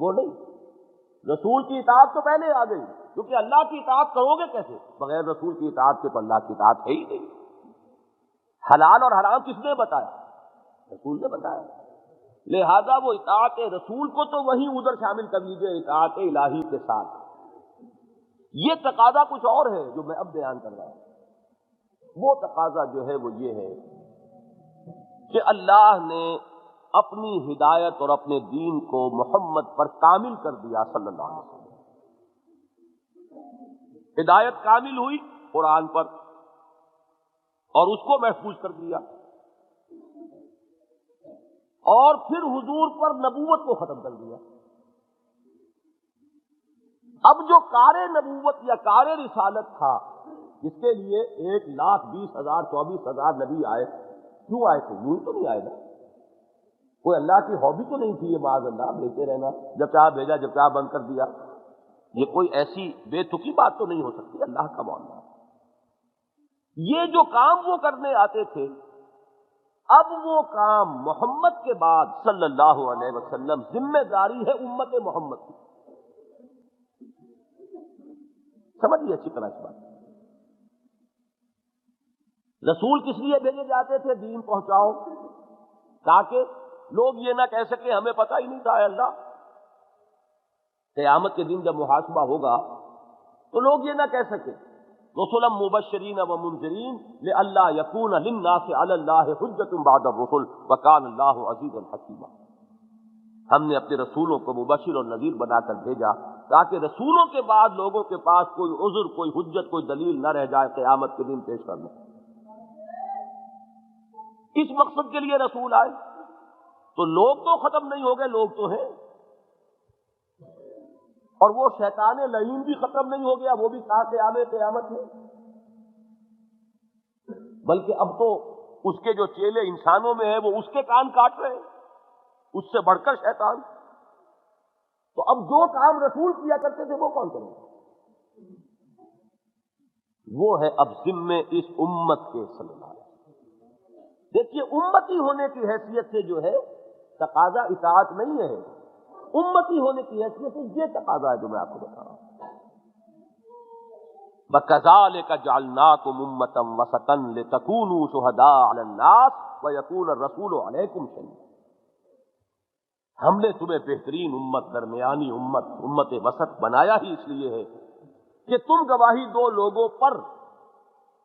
وہ نہیں، رسول کی اطاعت تو پہلے آ گئی، کیونکہ اللہ کی اطاعت کرو گے کیسے؟ بغیر رسول کی اطاعت کے تو اللہ کی اطاعت ہے ہی نہیں۔ حلال اور حرام کس نے بتایا؟ رسول نے بتایا۔ لہذا وہ اطاعت رسول کو تو وہیں ادھر شامل کر لیجیے اطاعت الہی کے ساتھ۔ یہ تقاضا کچھ اور ہے جو میں اب بیان کر رہا ہوں۔ وہ تقاضا جو ہے وہ یہ ہے کہ اللہ نے اپنی ہدایت اور اپنے دین کو محمد پر کامل کر دیا صلی اللہ علیہ وسلم۔ ہدایت کامل ہوئی قرآن پر اور اس کو محفوظ کر دیا، اور پھر حضور پر نبوت کو ختم کر دیا۔ اب جو کار نبوت یا کار رسالت تھا، جس کے لیے 1,20,000 24,000 نبی آئے، کیوں آئے تھے؟ یوں تو نہیں آئے نا، کوئی اللہ کی ہابی تو نہیں تھی یہ معاذ اللہ بھیجتے رہنا، جب چاہا بھیجا جب چاہا بند کر دیا۔ یہ کوئی ایسی بے تکی بات تو نہیں ہو سکتی، اللہ کا معاملہ۔ یہ جو کام وہ کرنے آتے تھے، اب وہ کام محمد کے بعد صلی اللہ علیہ وسلم ذمہ داری ہے امت محمد کی۔ سمجھیے اچھی طرح اس بات۔ رسول کس لیے بھیجے جاتے تھے؟ دین پہنچاؤ، تاکہ لوگ یہ نہ کہہ سکے ہمیں پتہ ہی نہیں تھا۔ اللہ قیامت کے دن جب محاسبہ ہوگا تو لوگ یہ نہ کہہ سکے رسلا مبشرین و منذرین لئلا یکون للناس علی اللہ حجۃ بعد الرسل وکان اللہ عزیزا حکیما۔ ہم نے اپنے رسولوں کو مبشر اور نذیر بنا کر بھیجا تاکہ رسولوں کے بعد لوگوں کے پاس کوئی عذر، کوئی حجت، کوئی دلیل نہ رہ جائے قیامت کے دن پیش کرنا۔ اس مقصد کے لیے رسول آئے۔ تو لوگ تو ختم نہیں ہو گئے، لوگ تو ہیں، اور وہ شیطان لعین بھی ختم نہیں ہو گیا، وہ بھی قیامت ہے۔ بلکہ اب تو اس کے جو چیلے انسانوں میں ہیں وہ اس کے کان کاٹ رہے ہیں، اس سے بڑھ کر شیطان۔ تو اب جو کام رسول کیا کرتے تھے وہ کون کرے گا؟ وہ ہے اب ذمے اس امت کے صلی اللہ علیہ وسلم۔ دیکھیے امتی ہونے کی حیثیت سے جو ہے تقاضا اطاعت نہیں ہے، امتی ہونے کی حیثیت سے یہ تقاضا ہے جو میں آپ کو بتا رہا ہوں۔ وَكَذَلِكَ جَعَلْنَاكُمْ أُمَّةً وَسَطًا لِتَكُونُوا شُهَدَاءَ عَلَى النَّاسِ وَيَكُونَ الرَّسُولُ عَلَيْكُمْ شَهِيدًا۔ ہم نے تمہیں بہترین امت، درمیانی امت وسط بنایا ہی اس لیے ہے کہ تم گواہی دو لوگوں پر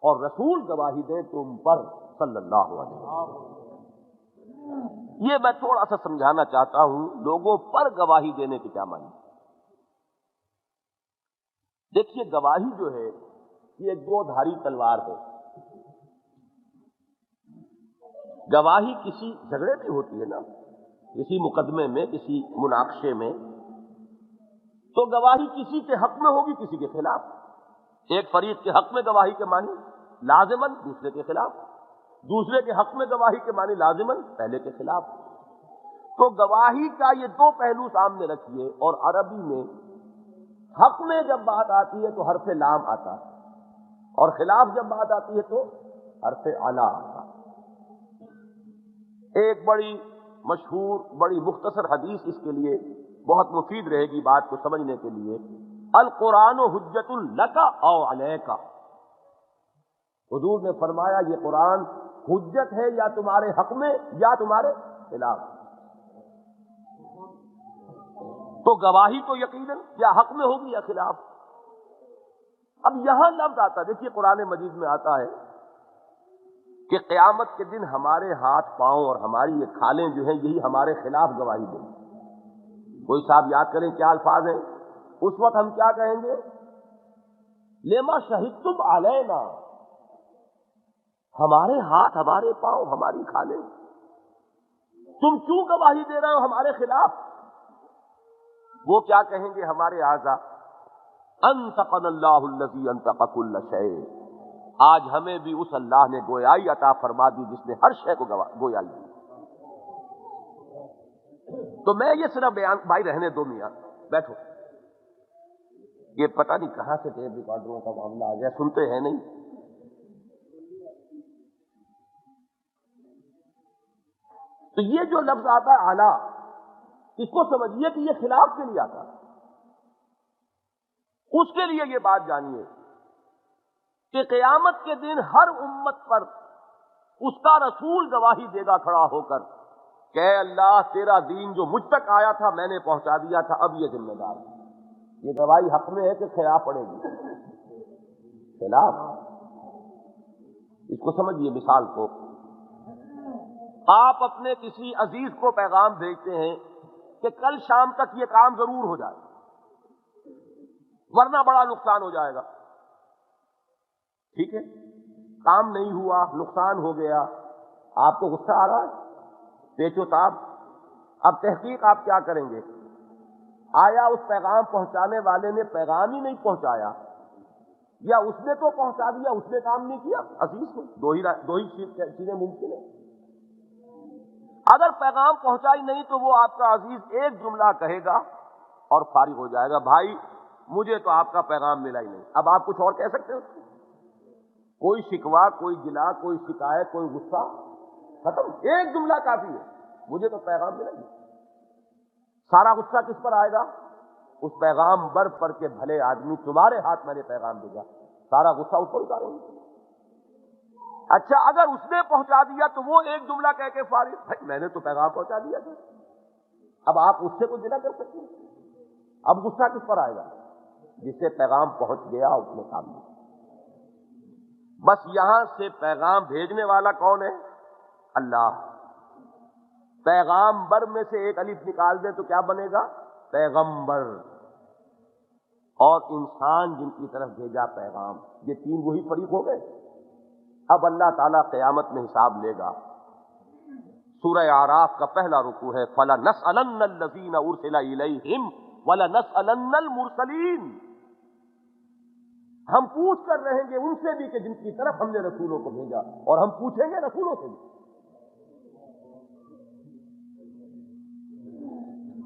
اور رسول گواہی دے تم پر صلی اللہ علیہ وسلم۔ یہ میں تھوڑا سا سمجھانا چاہتا ہوں لوگوں پر گواہی دینے کے کیا معنی۔ دیکھیے گواہی جو ہے یہ ایک دو دھاری تلوار ہے۔ گواہی کسی جھگڑے میں ہوتی ہے نا، کسی مقدمے میں، کسی مناقشے میں، تو گواہی کسی کے حق میں ہوگی، کسی کے خلاف۔ ایک فریق کے حق میں گواہی کے معنی لازماً دوسرے کے خلاف، دوسرے کے حق میں گواہی کے معنی لازماً پہلے کے خلاف۔ تو گواہی کا یہ دو پہلو سامنے رکھیے، اور عربی میں حق میں جب بات آتی ہے تو حرف لام آتا ہے، اور خلاف جب بات آتی ہے تو حرف علا آتا ہے۔ ایک بڑی مشہور، بڑی مختصر حدیث اس کے لیے بہت مفید رہے گی بات کو سمجھنے کے لیے۔ القرآن حجت لک او علیک۔ حضور نے فرمایا یہ قرآن حجت ہے یا تمہارے حق میں یا تمہارے خلاف۔ تو گواہی تو یقیناً یا حق میں ہوگی یا خلاف۔ اب یہاں لفظ آتا، دیکھیے قرآن مجید میں آتا ہے کہ قیامت کے دن ہمارے ہاتھ پاؤں اور ہماری یہ کھالیں جو ہیں یہی ہمارے خلاف گواہی دیں گے۔ کوئی صاحب یاد کریں کیا الفاظ ہیں؟ اس وقت ہم کیا کہیں گے؟ لما شہدتم علینا، ہمارے ہاتھ، ہمارے پاؤں، ہماری کھالیں، تم کیوں گواہی دے رہے ہو ہمارے خلاف؟ وہ کیا کہیں گے؟ ہمارے اعضاء، انطقنا اللہ الذی انطق کل شیء، آج ہمیں بھی اس اللہ نے گویائی عطا فرما دی جس نے ہر شے کو گویائی دی۔ تو میں یہ صرف بیان، بھائی رہنے دو میاں، بیٹھو، یہ پتہ نہیں کہاں سے ٹیپ ریکارڈروں کا معاملہ آ گیا، سنتے ہیں نہیں۔ تو یہ جو لفظ آتا ہے اعلیٰ، اس کو سمجھیے کہ یہ خلاف کے لیے آتا ہے۔ اس کے لیے یہ بات جانیے کہ قیامت کے دن ہر امت پر اس کا رسول گواہی دے گا کھڑا ہو کر کہ اے اللہ تیرا دین جو مجھ تک آیا تھا میں نے پہنچا دیا تھا، اب یہ ذمہ دار ہے۔ یہ گواہی حق میں ہے کہ خلاف پڑے گی؟ خلاف۔ اس کو سمجھیے، مثال کو آپ اپنے کسی عزیز کو پیغام بھیجتے ہیں کہ کل شام تک یہ کام ضرور ہو جائے ورنہ بڑا نقصان ہو جائے گا، ٹھیک ہے؟ کام نہیں ہوا، نقصان ہو گیا، آپ کو غصہ آ رہا ہے، پیچ و تاب۔ اب تحقیق آپ کیا کریں گے؟ آیا اس پیغام پہنچانے والے نے پیغام ہی نہیں پہنچایا، یا اس نے تو پہنچا دیا اس نے کام نہیں کیا عزیز نے؟ دو ہی چیزیں ممکن ہیں۔ اگر پیغام پہنچا ہی نہیں تو وہ آپ کا عزیز ایک جملہ کہے گا اور فارغ ہو جائے گا، بھائی مجھے تو آپ کا پیغام ملا ہی نہیں۔ اب آپ کچھ اور کہہ سکتے ہیں؟ کوئی شکوہ، کوئی گلا، کوئی شکایت، کوئی غصہ، ختم۔ ایک جملہ کافی ہے، مجھے تو پیغام ملا نہیں۔ سارا غصہ کس پر آئے گا؟ اس پیغام بر پر کے بھلے آدمی، تمہارے ہاتھ میں نے پیغام بھیجا، سارا غصہ اس پر اتاریں گے۔ اچھا اگر اس نے پہنچا دیا تو وہ ایک جملہ کہہ کے فارغ، بھائی میں نے تو پیغام پہنچا دیا تھا۔ اب آپ اس سے کوئی گلا کر سکتے ہیں؟ اب غصہ کس پر آئے گا؟ جس سے پیغام پہنچ گیا اس نے کام کیا۔ بس یہاں سے پیغام بھیجنے والا کون ہے؟ اللہ۔ پیغامبر میں سے ایک الف نکال دیں تو کیا بنے گا؟ پیغمبر۔ اور انسان جن کی طرف بھیجا پیغام، یہ تین وہی فریق ہو گئے۔ اب اللہ تعالیٰ قیامت میں حساب لے گا۔ سورہ اعراف کا پہلا رکوع ہے فَلَنَسْأَلَنَّ الَّذِينَ أُرْسِلَ إِلَيْهِمْ وَلَنَسْأَلَنَّ الْمُرْسَلِينَ۔ ہم پوچھ کر رہیں گے ان سے بھی کہ جن کی طرف ہم نے رسولوں کو بھیجا، اور ہم پوچھیں گے رسولوں سے بھی۔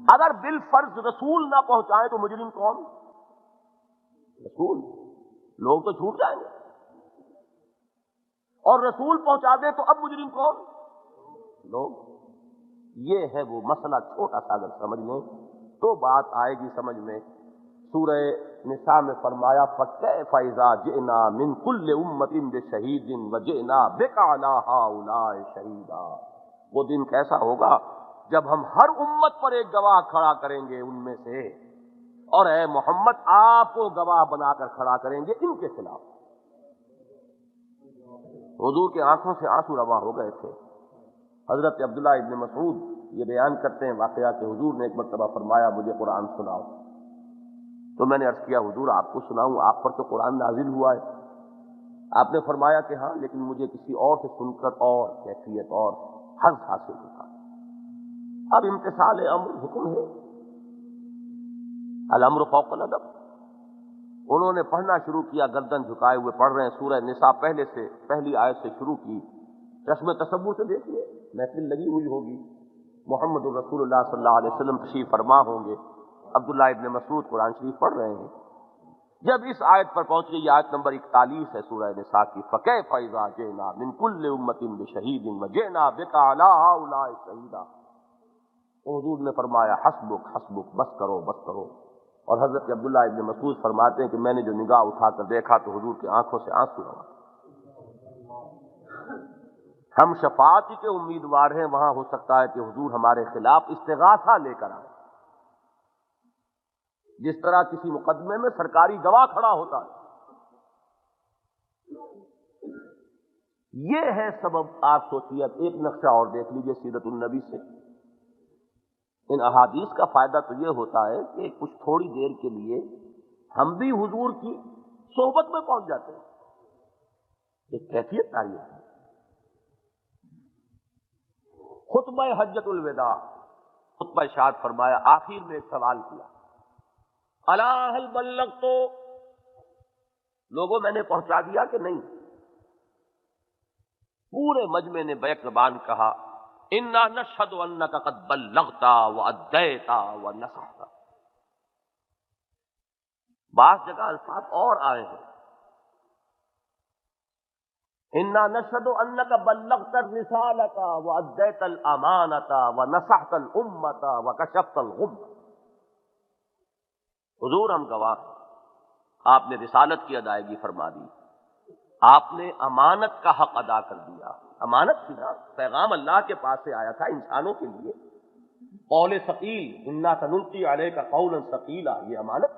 اگر بالفرض رسول نہ پہنچائیں تو مجرم کون؟ رسول۔ لوگ تو چھوٹ جائیں گے، اور رسول پہنچا دیں تو اب مجرم کون؟ لوگ۔ یہ ہے وہ مسئلہ، چھوٹا سا اگر سمجھ لیں تو بات آئے گی سمجھ میں۔ سورہ نساء میں فرمایا فَكَيْفَ إِذَا جِئْنَا مِنْ كُلِّ أُمَّةٍ بِشَهِيدٍ وَجِئْنَا بِكَ عَلَىٰ هَٰؤُلَاءِ شَهِيدًا۔ وہ دن کیسا ہوگا جب ہم ہر امت پر ایک گواہ کھڑا کریں گے ان میں سے، اور اے محمد آپ کو گواہ بنا کر کھڑا کریں گے ان کے خلاف۔ حضور کی آنکھوں سے آنسو رواں ہو گئے تھے۔ حضرت عبداللہ ابن مسعود یہ بیان کرتے ہیں واقعہ کہ حضور نے ایک مرتبہ فرمایا مجھے قرآن سناؤ، تو میں نے عرض کیا حضور آپ کو سناؤں؟ آپ پر تو قرآن نازل ہوا ہے۔ آپ نے فرمایا کہ ہاں، لیکن مجھے کسی اور سے سن کر اور کیفیت اور حظ حاصل ہوتا۔ اب امتثال امر حکم ہے، الامر فوق الادب۔ انہوں نے پڑھنا شروع کیا، گردن جھکائے ہوئے پڑھ رہے ہیں۔ سورہ نساء پہلی آیت سے شروع کی۔ چشم تصور سے دیکھیے، محفل لگی ہوئی ہوگی، محمد الرسول اللہ صلی اللہ علیہ وسلم تشریف فرما ہوں گے، عبداللہ ابن مسعود قرآن شریف پڑھ رہے ہیں۔ جب اس آیت پر پہنچ گئی، آیت نمبر 41 ہے سورہ نساء کی، فَكَيْفَ إِذَا جِئْنَا مِنْ كُلِّ أُمَّةٍ بِشَهِيدٍ وَجِئْنَا بِكَ عَلَىٰ هَٰؤُلَاءِ شَهِيدًا۔ حضور نے فرمایا حسبک حسبک، بس کرو بس کرو۔ اور حضرت عبداللہ ابن مسعود فرماتے ہیں کہ میں نے جو نگاہ اٹھا کر دیکھا تو حضور کی آنکھوں سے آنسو روا۔ ہم شفاعت کے امیدوار ہیں، وہاں ہو سکتا ہے کہ حضور ہمارے خلاف استغاثہ لے کر آئے، جس طرح کسی مقدمے میں سرکاری گواہ کھڑا ہوتا ہے۔ یہ ہے سبب۔ آپ سوچیے، اب ایک نقشہ اور دیکھ لیجئے سیرت النبی سے۔ ان احادیث کا فائدہ تو یہ ہوتا ہے کہ کچھ تھوڑی دیر کے لیے ہم بھی حضور کی صحبت میں پہنچ جاتے ہیں۔ ایک کیفیت آئی ہے۔ خطبہ حجۃ الوداع، خطبہ ارشاد فرمایا، آخر میں ایک سوال کیا، الا هل بلغت، لوگوں میں نے پہنچا دیا کہ نہیں؟ پورے مجمع نے بیک زبان کہا انا نشهد انك قد بلغت واديت ونصحت۔ بعض جگہ الفاظ اور آئے ہیں، انا نشهد انك بلغت الرسالة واديت الامانة ونصحت الامة وكشفت الغمة۔ حضور ہم گواہ ہیں، آپ نے رسالت کی ادائیگی فرما دی، آپ نے امانت کا حق ادا کر دیا۔ امانت تھی نا، پیغام اللہ کے پاس سے آیا تھا انسانوں کے لیے، قول ثقیل، انا سنلقی علیک قولا ثقیلا، یہ امانت۔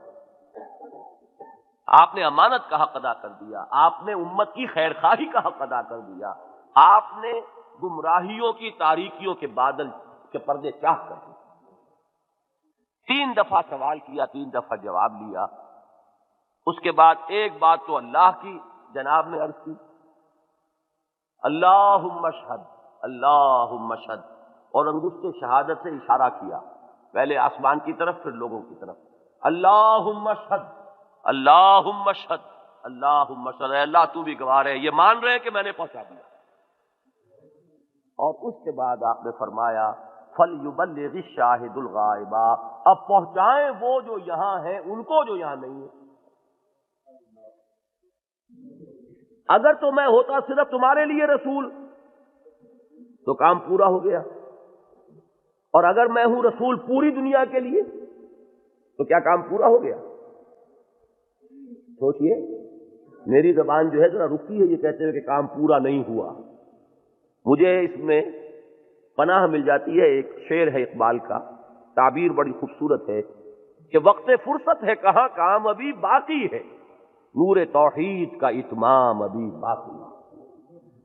آپ نے امانت کا حق ادا کر دیا، آپ نے امت کی خیر خواہی کا حق ادا کر دیا، آپ نے گمراہیوں کی تاریکیوں کے بادل کے پردے چاک کر دیے۔ 3 دفعہ سوال کیا، 3 دفعہ جواب لیا۔ اس کے بعد ایک بات تو اللہ کی جناب نے عرض کی، اللہم اشہد، اللہم اشہد، اور انگشت شہادت سے اشارہ کیا، پہلے آسمان کی طرف پھر لوگوں کی طرف، اللہم اشہد، اللہم اشہد، اللہم اشہد، اے اللہ تو بھی گواہ ہے، یہ مان رہے ہیں کہ میں نے پہنچا دیا۔ اور اس کے بعد آپ نے فرمایا فَلْيُبَلِّغِ الشَّاهِدُ الْغَائِبَ، اب پہنچائیں وہ جو یہاں ہیں ان کو جو یہاں نہیں ہے۔ اگر تو میں ہوتا صرف تمہارے لیے رسول تو کام پورا ہو گیا، اور اگر میں ہوں رسول پوری دنیا کے لیے تو کیا کام پورا ہو گیا؟ سوچئے، میری زبان جو ہے ذرا رکتی ہے یہ کہتے ہوئے کہ کام پورا نہیں ہوا۔ مجھے اس میں پناہ مل جاتی ہے، ایک شعر ہے اقبال کا، تعبیر بڑی خوبصورت ہے کہ وقت فرصت ہے کہاں، کام ابھی باقی ہے، نور توحید کا اتمام ابھی باقی ہے۔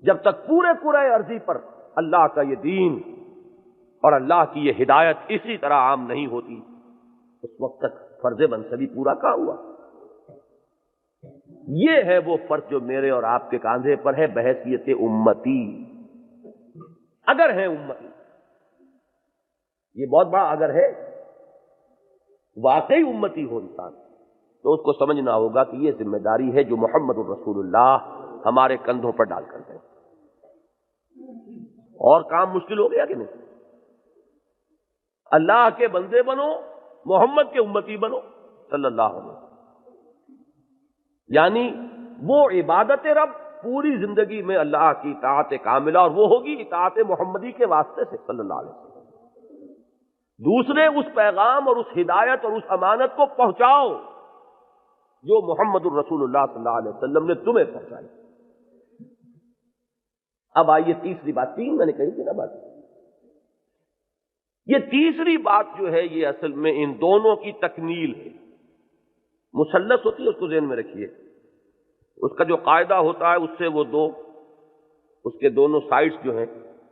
جب تک پورے کرۂ ارضی پر اللہ کا یہ دین اور اللہ کی یہ ہدایت اسی طرح عام نہیں ہوتی، اس وقت تک فرض منصبی پورا کہاں ہوا۔ یہ ہے وہ فرض جو میرے اور آپ کے کاندھے پر ہے بحیثیت امتی، اگر ہے امتی، یہ بہت بڑا اگر ہے، واقعی امتی ہو انسان تو اس کو سمجھنا ہوگا کہ یہ ذمہ داری ہے جو محمد الرسول اللہ ہمارے کندھوں پر ڈال کر گئے۔ اور کام مشکل ہو گیا کہ نہیں؟ اللہ کے بندے بنو، محمد کے امتی بنو صلی اللہ علیہ وسلم، یعنی وہ عبادت رب پوری زندگی میں اللہ کی اطاعت کاملہ، اور وہ ہوگی اطاعت محمدی کے واسطے سے صلی اللہ علیہ وسلم۔ دوسرے اس پیغام اور اس ہدایت اور اس امانت کو پہنچاؤ جو محمد الرسول اللہ صلی اللہ علیہ وسلم نے تمہیں پہنچائی۔ اب آئیے تیسری بات، 3 میں نے کہی تھی نا بات، یہ تیسری بات جو ہے یہ اصل میں ان دونوں کی تکمیل ہے۔ مثلث ہوتی ہے، اس کو ذہن میں رکھیے، اس کا جو قاعدہ ہوتا ہے اس سے وہ اس کے دونوں سائڈز جو ہیں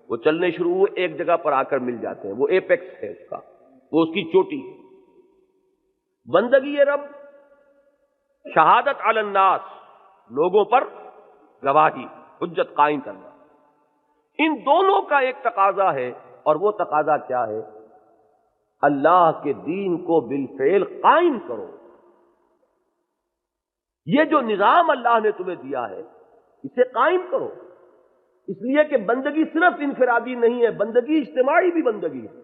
وہ چلنے شروع ہوئے ایک جگہ پر آ کر مل جاتے ہیں، وہ ایپیکس ہے اس کا، وہ اس کی چوٹی ہے۔ بندگی رب، شہادت علی الناس، لوگوں پر گواہی، حجت قائم کرنا، ان دونوں کا ایک تقاضا ہے، اور وہ تقاضا کیا ہے؟ اللہ کے دین کو بالفعل قائم کرو۔ یہ جو نظام اللہ نے تمہیں دیا ہے اسے قائم کرو، اس لیے کہ بندگی صرف انفرادی نہیں ہے، بندگی اجتماعی بھی بندگی ہے۔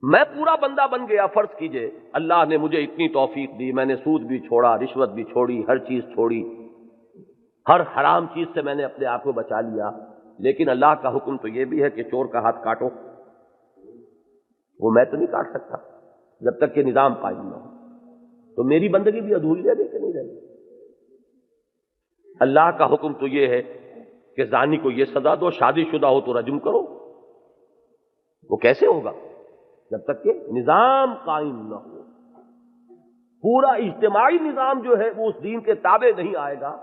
میں پورا بندہ بن گیا، فرض کیجئے اللہ نے مجھے اتنی توفیق دی، میں نے سود بھی چھوڑا، رشوت بھی چھوڑی، ہر چیز چھوڑی، ہر حرام چیز سے میں نے اپنے آپ کو بچا لیا، لیکن اللہ کا حکم تو یہ بھی ہے کہ چور کا ہاتھ کاٹو، وہ میں تو نہیں کاٹ سکتا جب تک کہ نظام قائم نہ ہو، تو میری بندگی بھی ادھوری رہ گئی کہ نہیں رہ گئی؟ اللہ کا حکم تو یہ ہے کہ زانی کو یہ سزا دو، شادی شدہ ہو تو رجم کرو، وہ کیسے ہوگا جب تک کہ نظام قائم نہ ہو؟ پورا اجتماعی نظام جو ہے وہ اس دین کے تابع نہیں آئے گا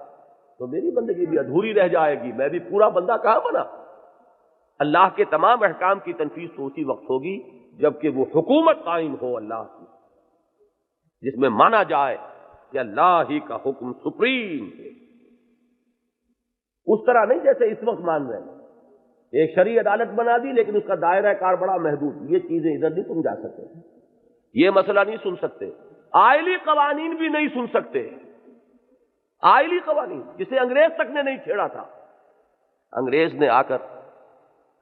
تو میری بندگی بھی ادھوری رہ جائے گی، میں بھی پورا بندہ کہاں بنا؟ اللہ کے تمام احکام کی تنفیذ تو اسی وقت ہوگی جبکہ وہ حکومت قائم ہو اللہ کی، جس میں مانا جائے کہ اللہ ہی کا حکم سپریم ہے، اس طرح نہیں جیسے اس وقت مان رہے ہیں، ایک شرعی عدالت بنا دی لیکن اس کا دائرہ کار بڑا محدود، یہ چیزیں ادھر نہیں تم جا سکتے، یہ مسئلہ نہیں سن سکتے، آئلی قوانین بھی نہیں سن سکتے، آئلی قوانین جسے انگریز تک نے نہیں چھیڑا تھا، انگریز نے آ کر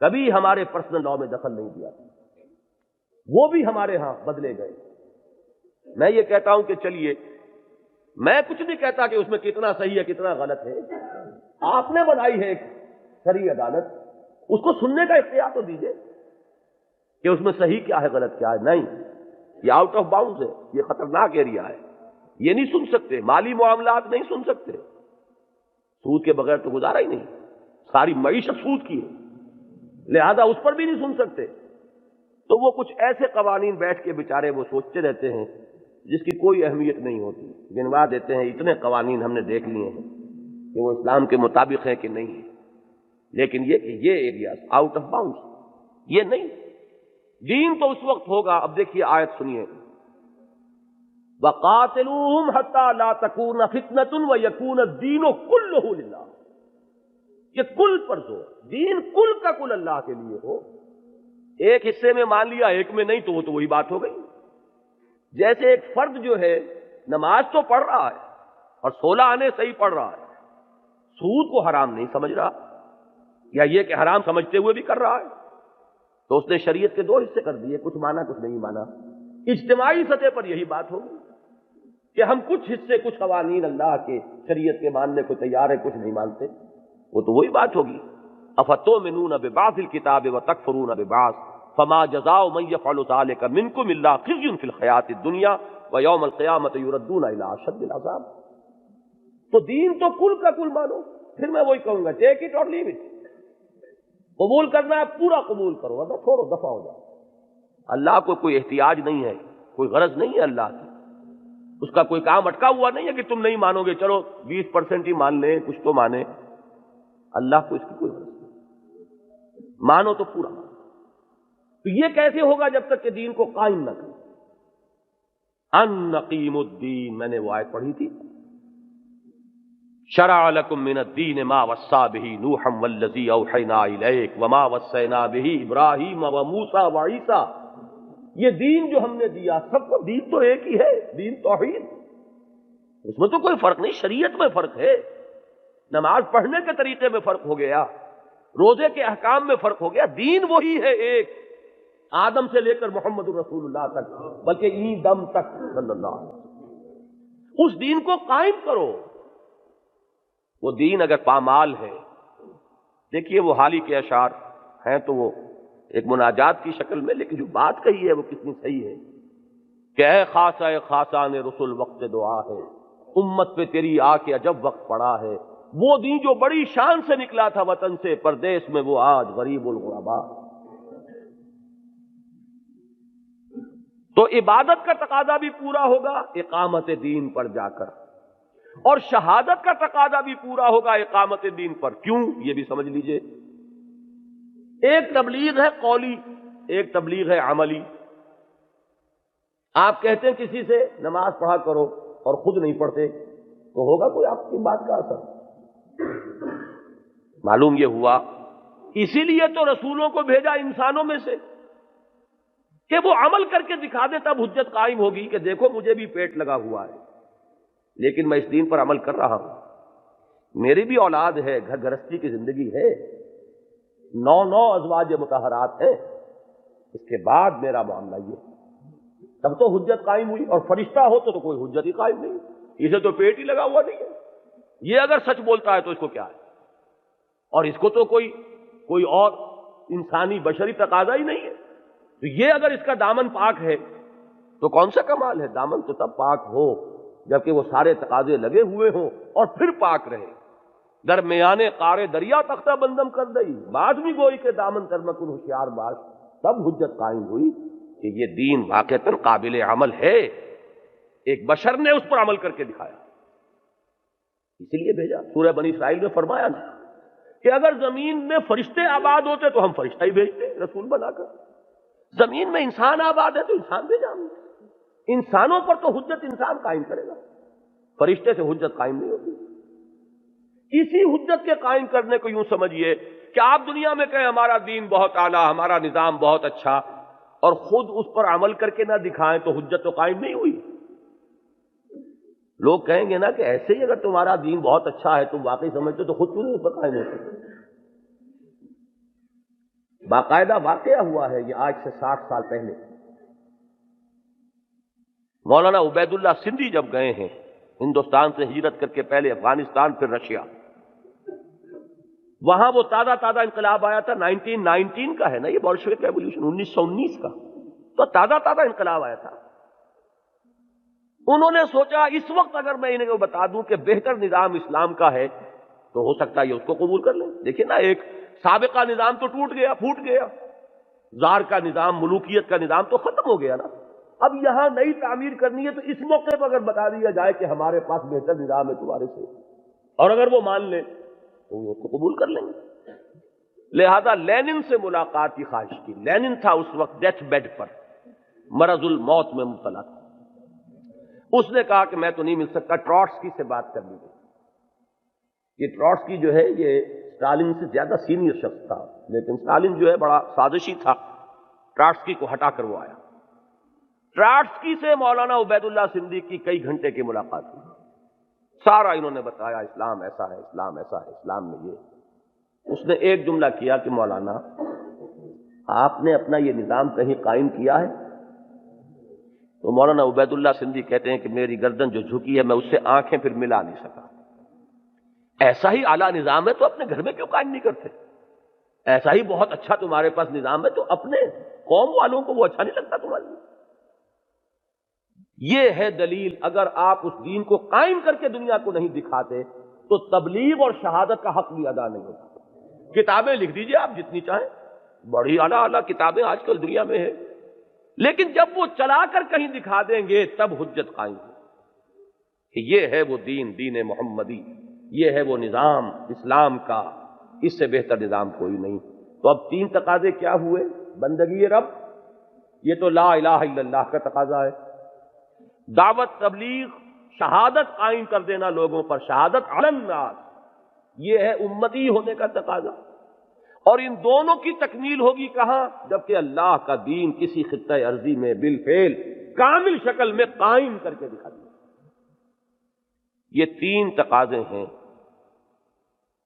کبھی ہمارے پرسنل لاء میں دخل نہیں دیا، وہ بھی ہمارے ہاں بدلے گئے۔ میں یہ کہتا ہوں کہ چلیے، میں کچھ نہیں کہتا کہ اس میں کتنا صحیح ہے کتنا غلط ہے، آپ نے بنائی ہے ایک شرعی عدالت، اس کو سننے کا اختیار تو دیجئے کہ اس میں صحیح کیا ہے غلط کیا ہے، نہیں، یہ آؤٹ آف باؤنڈز ہے، یہ خطرناک ایریا ہے، یہ نہیں سن سکتے، مالی معاملات نہیں سن سکتے، سود کے بغیر تو گزارا ہی نہیں، ساری معیشت سود کی ہے، لہذا اس پر بھی نہیں سن سکتے۔ تو وہ کچھ ایسے قوانین بیٹھ کے بیچارے وہ سوچتے رہتے ہیں جس کی کوئی اہمیت نہیں ہوتی، گنوا دیتے ہیں اتنے قوانین ہم نے دیکھ لیے ہیں کہ وہ اسلام کے مطابق ہیں کہ نہیں ہے، لیکن یہ کہ یہ ایریاز آؤٹ آف باؤنڈ، یہ نہیں۔ دین تو اس وقت ہوگا، اب دیکھیے آیت سنیے، وَقَاتِلُوهُمْ حَتَّى لَا تَكُونَ فِتْنَةٌ وَيَكُونَ الدِّينُ كُلُّهُ لِلَّهِ، یہ کل پر زور، دین کل کا کل اللہ کے لیے ہو، ایک حصے میں مان لیا ایک میں نہیں تو وہ تو وہی بات ہو گئی۔ جیسے ایک فرد جو ہے نماز تو پڑھ رہا ہے اور 16 آنے صحیح پڑھ رہا ہے، سود کو حرام نہیں سمجھ رہا، یا یہ کہ حرام سمجھتے ہوئے بھی کر رہا ہے، تو اس نے شریعت کے 2 حصے کر دیے، کچھ مانا کچھ نہیں مانا۔ اجتماعی سطح پر یہی بات ہوگی کہ ہم کچھ حصے کچھ قوانین اللہ کے شریعت کے ماننے کو تیار ہیں، کچھ نہیں مانتے، وہ تو وہی بات ہوگی۔ افتؤمنون ببعض الکتاب وتکفرون ببعض فما جزاء من يفعل ذلك منكم الا خزي في الحیاۃ الدنیا ویوم القیامۃ یردون الی اشد العذاب۔ تو دین تو کل کا کل مانو، پھر میں وہی کہوں گا ٹیک اٹ اور لیو اٹ، قبول کرنا ہے پورا قبول کرو، ورنہ چھوڑو دفع ہو جاؤ۔ اللہ کو کوئی احتیاج نہیں ہے، کوئی غرض نہیں ہے اللہ کی، اس کا کوئی کام اٹکا ہوا نہیں ہے کہ تم نہیں مانو گے چلو 20% ہی مان لیں، کچھ تو مانے، اللہ کو اس کی کوئی غرض نہیں، مانو تو پورا مانو۔ تو یہ کیسے ہوگا جب تک کہ دین کو قائم نہ کریں؟ ان نقیم الدین، میں نے وہ آیت پڑھی تھی، شرع لکم من الدین ما وصی بہ نوحا والذی اوحینا الیک وما وصینا بہ ابراہیم وموسیٰ وعیسیٰ، یہ دین جو ہم نے دیا سب کو، دین تو ایک ہی ہے، دین توحید، اس میں تو کوئی فرق نہیں، شریعت میں فرق ہے، نماز پڑھنے کے طریقے میں فرق ہو گیا، روزے کے احکام میں فرق ہو گیا، دین وہی ہے ایک، آدم سے لے کر محمد رسول اللہ تک، بلکہ این دم تک صلی اللہ علیہ وسلم، اس دین کو قائم کرو۔ وہ دین اگر پامال ہے، دیکھیے وہ حالی کے اشعار ہیں تو وہ ایک مناجات کی شکل میں، لیکن جو بات کہی ہے وہ کتنی صحیح ہے کہ اے خاصہ خاصان رسول وقت دعا ہے، امت پہ تیری آ کے عجب وقت پڑا ہے، وہ دین جو بڑی شان سے نکلا تھا وطن سے پردیس میں، وہ آج غریب الغربا۔ تو عبادت کا تقاضا بھی پورا ہوگا اقامت دین پر جا کر، اور شہادت کا تقاضا بھی پورا ہوگا اقامت دین پر۔ کیوں؟ یہ بھی سمجھ لیجئے، ایک تبلیغ ہے قولی، ایک تبلیغ ہے عملی۔ آپ کہتے ہیں کسی سے نماز پڑھا کرو اور خود نہیں پڑھتے، تو ہوگا کوئی آپ کی بات کا اثر؟ معلوم یہ ہوا اسی لیے تو رسولوں کو بھیجا انسانوں میں سے کہ وہ عمل کر کے دکھا دے، تب حجت قائم ہوگی کہ دیکھو مجھے بھی پیٹ لگا ہوا ہے لیکن میں اس دین پر عمل کر رہا ہوں، میری بھی اولاد ہے، گھر گرستی کی زندگی ہے، 9 ازواج مطہرات ہیں، اس کے بعد میرا معاملہ یہ، تب تو حجت قائم ہوئی۔ اور فرشتہ ہو تو کوئی حجت ہی قائم نہیں، اسے تو پیٹ ہی لگا ہوا نہیں ہے، یہ اگر سچ بولتا ہے تو اس کو کیا ہے، اور اس کو تو کوئی اور انسانی بشری تقاضا ہی نہیں ہے، تو یہ اگر اس کا دامن پاک ہے تو کون سا کمال ہے؟ دامن تو تب پاک ہو جبکہ وہ سارے تقاضے لگے ہوئے ہوں اور پھر پاک رہے۔ درمیانے قارے دریا تختہ بندم کر دئی، بعد میں گوئی کے دامن تر مکن ہوشیار باش، تب حجت قائم ہوئی کہ یہ دین واقعتاً قابل عمل ہے، ایک بشر نے اس پر عمل کر کے دکھایا، اسی لیے بھیجا۔ سورہ بنی اسرائیل میں فرمایا نا کہ اگر زمین میں فرشتے آباد ہوتے تو ہم فرشتہ ہی بھیجتے رسول بنا کر، زمین میں انسان آباد ہے تو انسان بھیجا ہم نے، انسانوں پر تو حجت انسان قائم کرے گا، فرشتے سے حجت قائم نہیں ہوگی۔ اسی حجت کے قائم کرنے کو یوں سمجھیے کہ آپ دنیا میں کہیں ہمارا دین بہت اعلیٰ، ہمارا نظام بہت اچھا، اور خود اس پر عمل کر کے نہ دکھائیں تو حجت تو قائم نہیں ہوئی۔ لوگ کہیں گے نا کہ ایسے ہی اگر تمہارا دین بہت اچھا ہے، تم واقعی سمجھتے تو خود کیوں نہیں اس پر قائم ہوتے؟ باقاعدہ واقعہ ہوا ہے یہ آج سے 60 سال پہلے، مولانا عبید اللہ سندھی جب گئے ہیں ہندوستان سے ہجرت کر کے، پہلے افغانستان پھر رشیا، وہاں وہ تازہ انقلاب آیا تھا، 1919 کا ہے نا یہ بولشوک ریولیوشن، 1919 کا، تو تازہ انقلاب آیا تھا۔ انہوں نے سوچا اس وقت اگر میں انہیں بتا دوں کہ بہتر نظام اسلام کا ہے تو ہو سکتا ہے یہ اس کو قبول کر لیں. دیکھیں نا، ایک سابقہ نظام تو ٹوٹ گیا، پھوٹ گیا، زار کا نظام، ملوکیت کا نظام تو ختم ہو گیا نا. اب یہاں نئی تعمیر کرنی ہے تو اس موقع پر اگر بتا دیا جائے کہ ہمارے پاس بہتر نظام ہے تمہارے سے، اور اگر وہ مان لیں تو وہ اس کو قبول کر لیں گے. لہذا لینن سے ملاقات کی خواہش کی. لینن تھا اس وقت ڈیتھ بیڈ پر، مرض الموت میں مبتلا تھا. اس نے کہا کہ میں تو نہیں مل سکتا، ٹروٹسکی سے بات کر لی گئی. یہ ٹروٹسکی جو ہے یہ اسٹالن سے زیادہ سینئر شخص تھا، لیکن اسٹالن جو ہے بڑا سازشی تھا، ٹروٹسکی کو ہٹا کر وہ آیا. ٹروٹسکی سے مولانا عبید اللہ سندھی کی کئی گھنٹے کی ملاقات ہوئی. سارا انہوں نے بتایا اسلام ایسا ہے، اسلام ایسا ہے، اسلام میں یہ. اس نے ایک جملہ کیا کہ مولانا آپ نے اپنا یہ نظام کہیں قائم کیا ہے؟ تو مولانا عبید اللہ سندھی کہتے ہیں کہ میری گردن جو جھکی ہے میں اس سے آنکھیں پھر ملا نہیں سکا. ایسا ہی اعلیٰ نظام ہے تو اپنے گھر میں کیوں قائم نہیں کرتے؟ ایسا ہی بہت اچھا تمہارے پاس نظام ہے تو اپنے قوم والوں کو وہ اچھا نہیں لگتا تمہارے لیے؟ یہ ہے دلیل. اگر آپ اس دین کو قائم کر کے دنیا کو نہیں دکھاتے تو تبلیغ اور شہادت کا حق بھی ادا نہیں ہوتا. کتابیں لکھ دیجئے آپ جتنی چاہیں، بڑی اعلیٰ اعلیٰ کتابیں آج کل دنیا میں ہیں، لیکن جب وہ چلا کر کہیں دکھا دیں گے تب حجت قائم ہو کہ یہ ہے وہ دین، دین محمدی، یہ ہے وہ نظام اسلام کا، اس سے بہتر نظام کوئی نہیں. تو اب تین تقاضے کیا ہوئے؟ بندگی رب، یہ تو لا الہ الا اللہ کا تقاضا ہے. دعوت، تبلیغ، شہادت قائم کر دینا لوگوں پر، شہادت علی الناس، یہ ہے امتی ہونے کا تقاضا. اور ان دونوں کی تکمیل ہوگی کہاں؟ جبکہ اللہ کا دین کسی خطہ ارضی میں بالفعل کامل شکل میں قائم کر کے دکھا دیا. یہ تین تقاضے ہیں.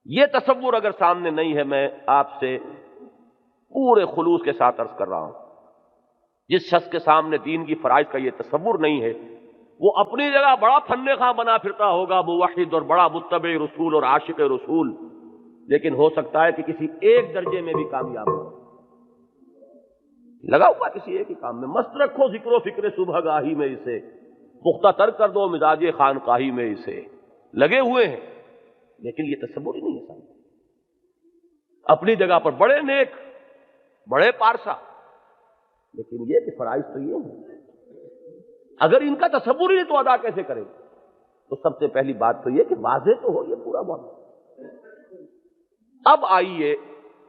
یہ تصور اگر سامنے نہیں ہے، میں آپ سے پورے خلوص کے ساتھ عرض کر رہا ہوں، جس شخص کے سامنے دین کی فرائض کا یہ تصور نہیں ہے، وہ اپنی جگہ بڑا فن خواں بنا پھرتا ہوگا، موحد اور بڑا متبع رسول اور عاشق رسول، لیکن ہو سکتا ہے کہ کسی ایک درجے میں بھی کامیاب ہو. لگا ہوا کسی ایک ہی کام میں. مست رکھو ذکر و فکر صبح گاہی میں اسے، پختہ تر کر دو مزاج خانقاہی میں اسے. لگے ہوئے ہیں لیکن یہ تصور ہی نہیں ہے سامنے. اپنی جگہ پر بڑے نیک، بڑے پارسا، لیکن یہ کہ فرائض تو یہ ہیں. اگر ان کا تصور ہی نہیں تو ادا کیسے کریں؟ تو سب سے پہلی بات تو یہ کہ واضح تو ہو یہ پورا معاملہ. اب آئیے،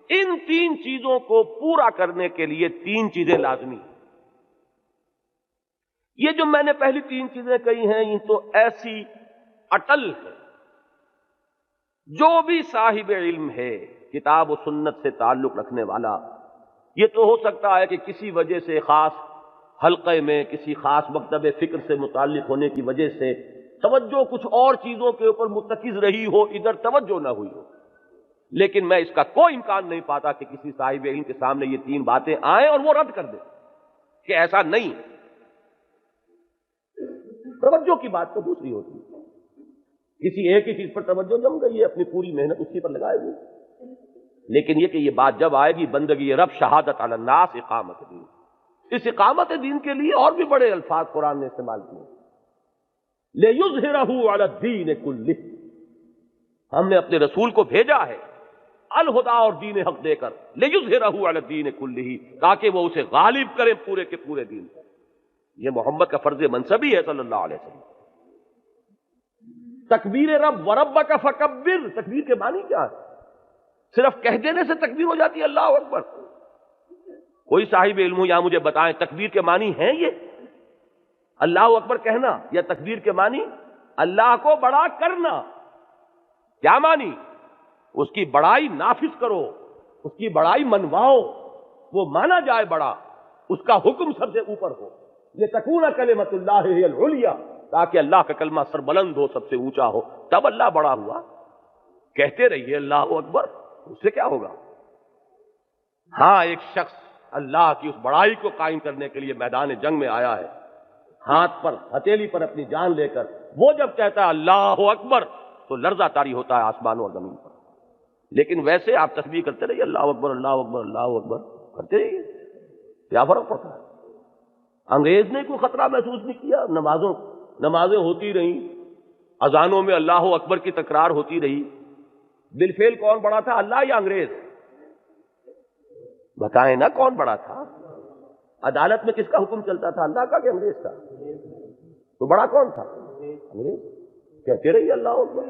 ان تین چیزوں کو پورا کرنے کے لیے تین چیزیں لازمی ہیں. یہ جو میں نے پہلی تین چیزیں کہی ہیں یہ تو ایسی اٹل ہے. جو بھی صاحب علم ہے، کتاب و سنت سے تعلق رکھنے والا، یہ تو ہو سکتا ہے کہ کسی وجہ سے خاص حلقے میں، کسی خاص مکتب فکر سے متعلق ہونے کی وجہ سے توجہ کچھ اور چیزوں کے اوپر مرتکز رہی ہو، ادھر توجہ نہ ہوئی ہو. لیکن میں اس کا کوئی امکان نہیں پاتا کہ کسی صاحب علم کے سامنے یہ تین باتیں آئیں اور وہ رد کر دیں کہ ایسا نہیں. توجہ کی بات تو دوسری ہوتی ہے. کسی ایک ہی چیز پر توجہ جم گئی ہے، اپنی پوری محنت اسی پر لگائے ہوئی. لیکن یہ کہ یہ بات جب آئے گی بندگی رب، شہادت علی الناس، اقامت دین، اس اقامت دین کے لیے اور بھی بڑے الفاظ قرآن نے استعمال کیے. لِيُظْهِرَهُ عَلَى الدِّينِ كُلِّهِ، ہم نے اپنے رسول کو بھیجا ہے الہدا اور دین حق دے کر، لِيُظْهِرَهُ عَلَى الدِّينِ كُلِّهِ، تاکہ وہ اسے غالب کرے پورے کے پورے دین پر. یہ محمد کا فرض منصبی ہے صلی اللہ علیہ وسلم. تکبیر رب وَرَبَّكَ فَكَبِّرْ، تکبیر کے معنی کیا ہے؟ صرف کہہ دینے سے تکبیر ہو جاتی ہے اللہ اکبر؟ کوئی صاحب علم ہو یا مجھے بتائیں تکبیر کے معنی ہیں یہ؟ اللہ اکبر کہنا یا تکبیر کے معنی اللہ کو بڑا کرنا؟ کیا معنی؟ اس کی بڑائی نافذ کرو، اس کی بڑائی منواؤ، وہ مانا جائے بڑا، اس کا حکم سب سے اوپر ہو. لِتَكُونَ كَلِمَةُ اللَّهِ هِيَ الْعُلْيَا، تاکہ اللہ کا کلمہ سربلند ہو، سب سے اونچا ہو. تب اللہ بڑا ہوا. کہتے رہیے اللہ اکبر، اس سے کیا ہوگا؟ ہاں، ایک شخص اللہ کی اس بڑائی کو قائم کرنے کے لیے میدان جنگ میں آیا ہے، ہاتھ پر ہتھیلی پر اپنی جان لے کر. وہ جب کہتا ہے اللہ اکبر تو لرزہ طاری ہوتا ہے آسمانوں اور زمین پر. لیکن ویسے آپ تسبیح کرتے رہیے اللہ اکبر اللہ اکبر اللہ اکبر کرتے رہیے، کیا فرق پڑتا ہے؟ انگریز نے کوئی خطرہ محسوس نہیں کیا نمازوں نمازیں ہوتی رہیں، اذانوں میں اللہ اکبر کی تکرار ہوتی رہی، بالفعل کون بڑا تھا، اللہ یا انگریز؟ بتائیں نا کون بڑا تھا؟ عدالت میں کس کا حکم چلتا تھا، اللہ کا کہ انگریز کا؟ تو بڑا کون تھا؟ انگریز۔ کہتے رہیے اللہ اکبر،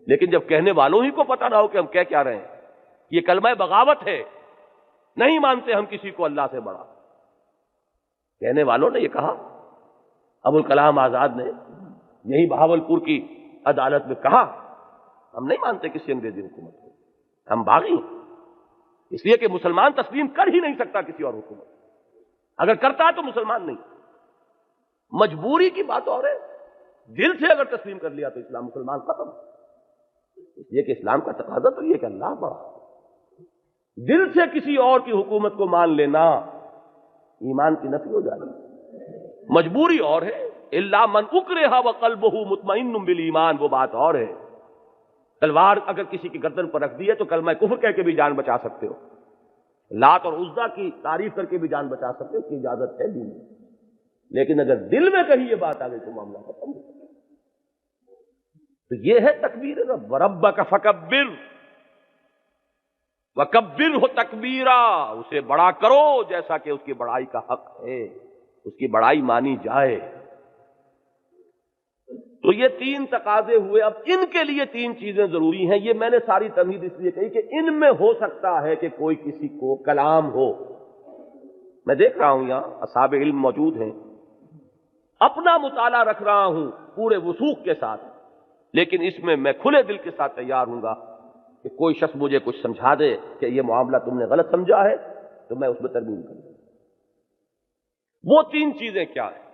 لیکن جب کہنے والوں ہی کو پتہ نہ ہو کہ ہم کہہ کیا رہے ہیں، یہ کلمہ بغاوت ہے، نہیں مانتے ہم کسی کو اللہ سے بڑا۔ کہنے والوں نے یہ کہا، ابوالکلام آزاد نے یہی بہاولپور کی عدالت میں کہا، ہم نہیں مانتے کسی انگریزی حکومت کو، ہم باغی ہیں، اس لیے کہ مسلمان تسلیم کر ہی نہیں سکتا کسی اور حکومت، اگر کرتا تو مسلمان نہیں۔ مجبوری کی بات اور ہے، دل سے اگر تسلیم کر لیا تو اسلام مسلمان ختم۔ اس لیے کہ اسلام کا تقاضا تو یہ کہ اللہ بڑا، دل سے کسی اور کی حکومت کو مان لینا ایمان کی نفی ہو جائے گی۔ مجبوری اور ہے، الا من اکرہ وقلبہ مطمئن بالایمان، وہ بات اور ہے۔ تلوار اگر کسی کی گردن پر رکھ دی ہے تو کلمہ کفر کہہ کے بھی جان بچا سکتے ہو، لات اور عزا کی تعریف کر کے بھی جان بچا سکتے ہو، اس کی اجازت ہے دین میں، لیکن اگر دل میں کہیں یہ بات آ گئی تو معاملہ ختم ہو۔ تو یہ ہے تکبیر رب، وربک فکبر وکبرہ تکبیرا، اسے بڑا کرو جیسا کہ اس کی بڑائی کا حق ہے، اس کی بڑائی مانی جائے۔ تو یہ تین تقاضے ہوئے۔ اب ان کے لیے تین چیزیں ضروری ہیں، یہ میں نے ساری تمہید اس لیے کہی کہ ان میں ہو سکتا ہے کہ کوئی کسی کو کلام ہو۔ میں دیکھ رہا ہوں یہاں اصحاب علم موجود ہیں، اپنا مطالعہ رکھ رہا ہوں پورے وثوق کے ساتھ، لیکن اس میں میں کھلے دل کے ساتھ تیار ہوں گا کہ کوئی شخص مجھے کچھ سمجھا دے کہ یہ معاملہ تم نے غلط سمجھا ہے تو میں اس میں ترمیم کروں۔ وہ تین چیزیں کیا ہیں؟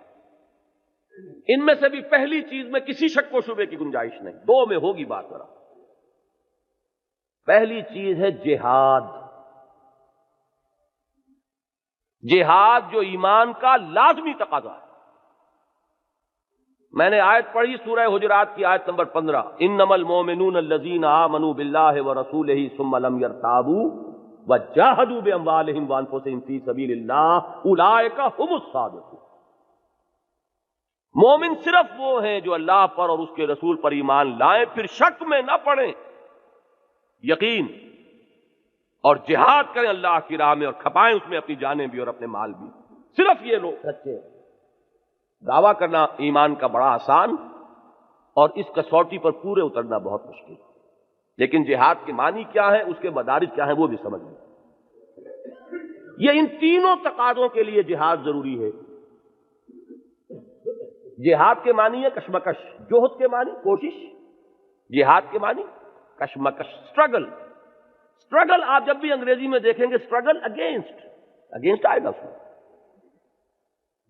ان میں سے بھی پہلی چیز میں کسی شک و شبے کی گنجائش نہیں، دو میں ہوگی بات ذرا۔ پہلی چیز ہے جہاد، جہاد جو ایمان کا لازمی تقاضا ہے۔ میں نے آیت پڑھی سورہ حجرات کی آیت نمبر 15، انما المؤمنون الذین آمنوا باللہ ورسولہ ثم لم یرتابوا وجاہدوا باموالہم وانفسہم فی سبیل اللہ اولئک ھم الصادقون۔ مومن صرف وہ ہیں جو اللہ پر اور اس کے رسول پر ایمان لائیں، پھر شک میں نہ پڑیں، یقین اور جہاد کریں اللہ کی راہ میں، اور کھپائیں اس میں اپنی جانیں بھی اور اپنے مال بھی، صرف یہ لوگ سچے ہیں۔ دعویٰ کرنا ایمان کا بڑا آسان اور اس کسوٹی پر پورے اترنا بہت مشکل، لیکن جہاد کے معنی کیا ہے، اس کے مدارج کیا ہیں، وہ بھی سمجھ لیں۔ یہ ان تینوں تقاضوں کے لیے جہاد ضروری ہے۔ جہاد کے معنی ہے کشمکش، جوہد کے معنی کوشش، جہاد کے معنی کشمکش، اسٹرگل۔ اسٹرگل آپ جب بھی انگریزی میں دیکھیں گے اسٹرگل اگینسٹ آئے گا۔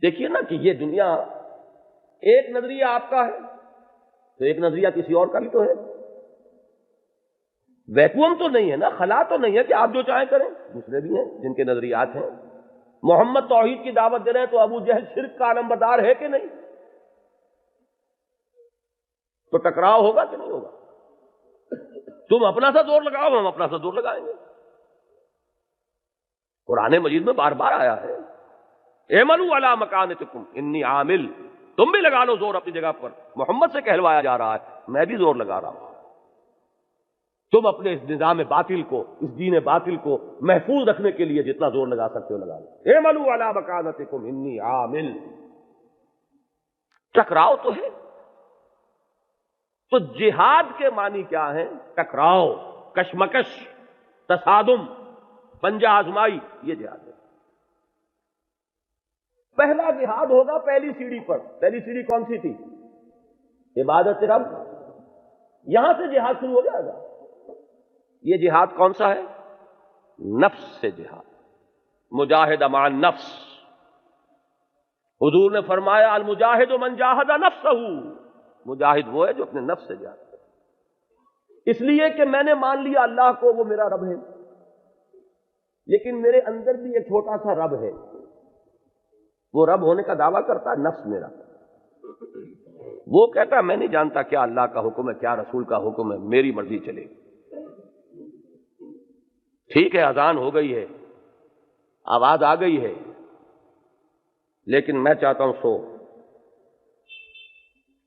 دیکھیے نا کہ یہ دنیا ایک نظریہ آپ کا ہے تو ایک نظریہ کسی اور کا بھی تو ہے، ویکوم تو نہیں ہے نا، خلا تو نہیں ہے کہ آپ جو چاہیں کریں، دوسرے بھی ہیں جن کے نظریات ہیں۔ محمد توحید کی دعوت دے رہے ہیں تو ابو جہل شرک کا علمبردار ہے کہ نہیں؟ تو ٹکراؤ ہوگا کہ نہیں ہوگا؟ تم اپنا سا زور لگاؤ، ہم اپنا سا زور لگائیں گے۔ قرآن مجید میں بار بار آیا ہے، اعملوا علی مکانتکم انی عامل، تم بھی لگا لو زور اپنی جگہ پر۔ محمد سے کہلوایا جا رہا ہے، میں بھی زور لگا رہا ہوں۔ تم اپنے اس نظام باطل کو، اس دین باطل کو محفوظ رکھنے کے لیے جتنا زور لگا سکتے ہو لگا لو۔ اعملوا علی مکانتکم انی عامل۔ ٹکراؤ تو ہے، تو جہاد کے معنی کیا ہے؟ ٹکراؤ، کشمکش، تصادم، پنجہ آزمائی، یہ جہاد ہے۔ پہلا جہاد ہوگا پہلی سیڑھی پر۔ پہلی سیڑھی کون سی تھی؟ عبادت رب۔ یہاں سے جہاد شروع ہو جائے گا۔ یہ جہاد کون سا ہے؟ نفس سے جہاد، مجاہد مع النفس۔ حضور نے فرمایا المجاہد من جاہد نفسہ، مجاہد وہ ہے جو اپنے نفس سے جہاد کرے۔ اس لیے کہ میں نے مان لیا اللہ کو وہ میرا رب ہے، لیکن میرے اندر بھی ایک چھوٹا سا رب ہے، وہ رب ہونے کا دعویٰ کرتا ہے نفس میرا۔ وہ کہتا ہے میں نہیں جانتا کیا اللہ کا حکم ہے، کیا رسول کا حکم ہے، میری مرضی چلے۔ ٹھیک ہے، اذان ہو گئی ہے، آواز آ گئی ہے، لیکن میں چاہتا ہوں سو،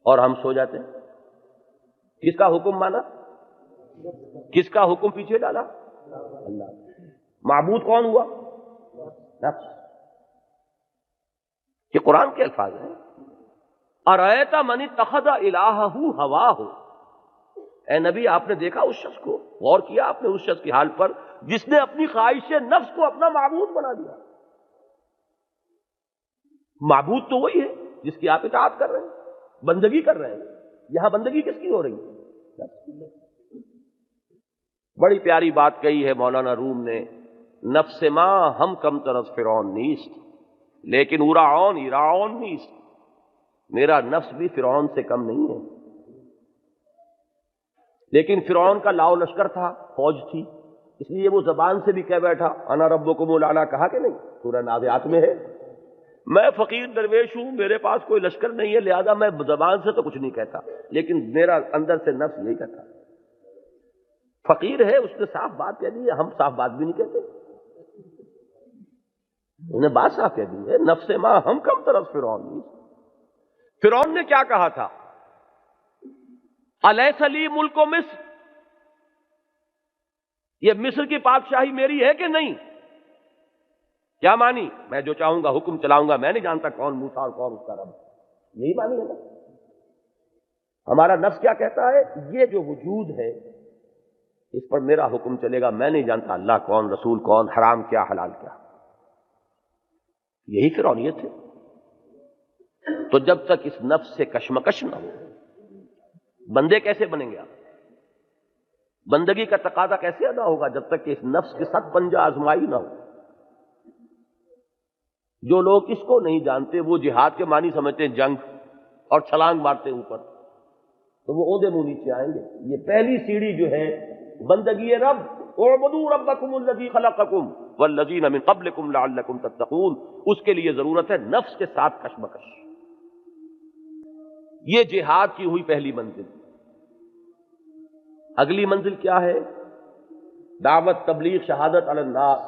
اور ہم سو جاتے ہیں. کس کا حکم مانا؟ کس کا حکم پیچھے ڈالا؟ اللہ. معبود کون ہوا؟ نفس. یہ قرآن کے الفاظ ہیں. ارأیت من اتخذ الہہ ہواہ. اے نبی آپ نے دیکھا اس شخص کو، غور کیا آپ نے اس شخص کی حال پر جس نے اپنی خواہش نفس کو اپنا معبود بنا دیا. معبود تو وہی ہے جس کی آپ اطاعت کر رہے ہیں، بندگی کر رہے ہیں. یہاں بندگی کس کی ہو رہی ہے؟ بڑی پیاری بات کہی ہے مولانا روم نے، نفس ما ہم کم طرز فرعون نیست لیکن اراعون ایراعون نیست. میرا نفس بھی فرعون سے کم نہیں ہے، لیکن فرعون کا لاؤ لشکر تھا، فوج تھی، اس لیے وہ زبان سے بھی کہہ بیٹھا انا ربکم الاعلی. کہا کہ نہیں؟ سورہ نازعات میں ہے، میں فقیر درویش ہوں، میرے پاس کوئی لشکر نہیں ہے، لہذا میں زبان سے تو کچھ نہیں کہتا، لیکن میرا اندر سے نفس یہی کہتا. فقیر ہے، اس نے صاف بات کہہ دی ہے، ہم صاف بات بھی نہیں کہتے. انہیں بات صاف کہہ دی ہے، نفس ما ہم کم طرف فرعون. فرعون نے کیا کہا تھا؟ الیس لی ملک مصر، یہ مصر کی بادشاہی میری ہے کہ نہیں؟ کیا مانی؟ میں جو چاہوں گا حکم چلاؤں گا، میں نہیں جانتا کون موسیٰ اور کون اس کا رب. یہی مانی ہے نا. ہمارا نفس کیا کہتا ہے؟ یہ جو وجود ہے اس پر میرا حکم چلے گا، میں نہیں جانتا اللہ کون، رسول کون، حرام کیا حلال کیا. یہی فرعونیت ہے. تو جب تک اس نفس سے کشمکش نہ ہو، بندے کیسے بنیں گے آپ؟ بندگی کا تقاضا کیسے ادا ہوگا جب تک کہ اس نفس کے ساتھ پنجہ آزمائی نہ ہو؟ جو لوگ اس کو نہیں جانتے وہ جہاد کے معنی سمجھتے ہیں جنگ اور چھلانگ مارتے اوپر، تو وہ اودے منہ نیچے آئیں گے. یہ پہلی سیڑھی جو ہے بندگی رب، اعبدوا ربکم الذی خلقکم والذین من قبلکم لعلکم تتقون، اس کے لیے ضرورت ہے نفس کے ساتھ کشمکش. یہ جہاد کی ہوئی پہلی منزل. اگلی منزل کیا ہے؟ دعوت، تبلیغ، شہادت علی الناس.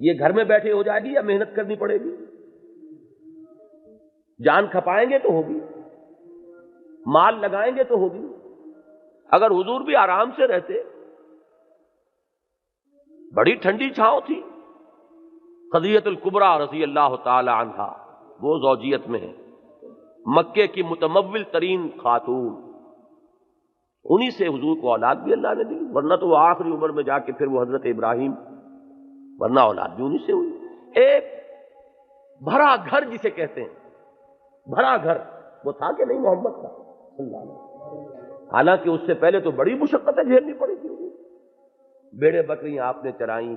یہ گھر میں بیٹھے ہو جائے گی یا محنت کرنی پڑے گی؟ جان کھپائیں گے تو ہوگی، مال لگائیں گے تو ہوگی. اگر حضور بھی آرام سے رہتے، بڑی ٹھنڈی چھاؤں تھی. خدیجہ الکبریٰ رضی اللہ تعالی عنہا وہ زوجیت میں ہے، مکے کی متمول ترین خاتون، انہی سے حضور کو اولاد بھی اللہ نے دی، ورنہ تو وہ آخری عمر میں جا کے پھر وہ حضرت ابراہیم، ورنہ اولاد بھی انہی سے ہوئی. ایک بھرا گھر جسے کہتے ہیں، بھرا گھر وہ تھا کہ نہیں محمد کا صلی اللہ علیہ وسلم. حالانکہ اس سے پہلے تو بڑی مشقتیں جھیلنی پڑی تھی. بیڑے بکریاں آپ نے چرائیں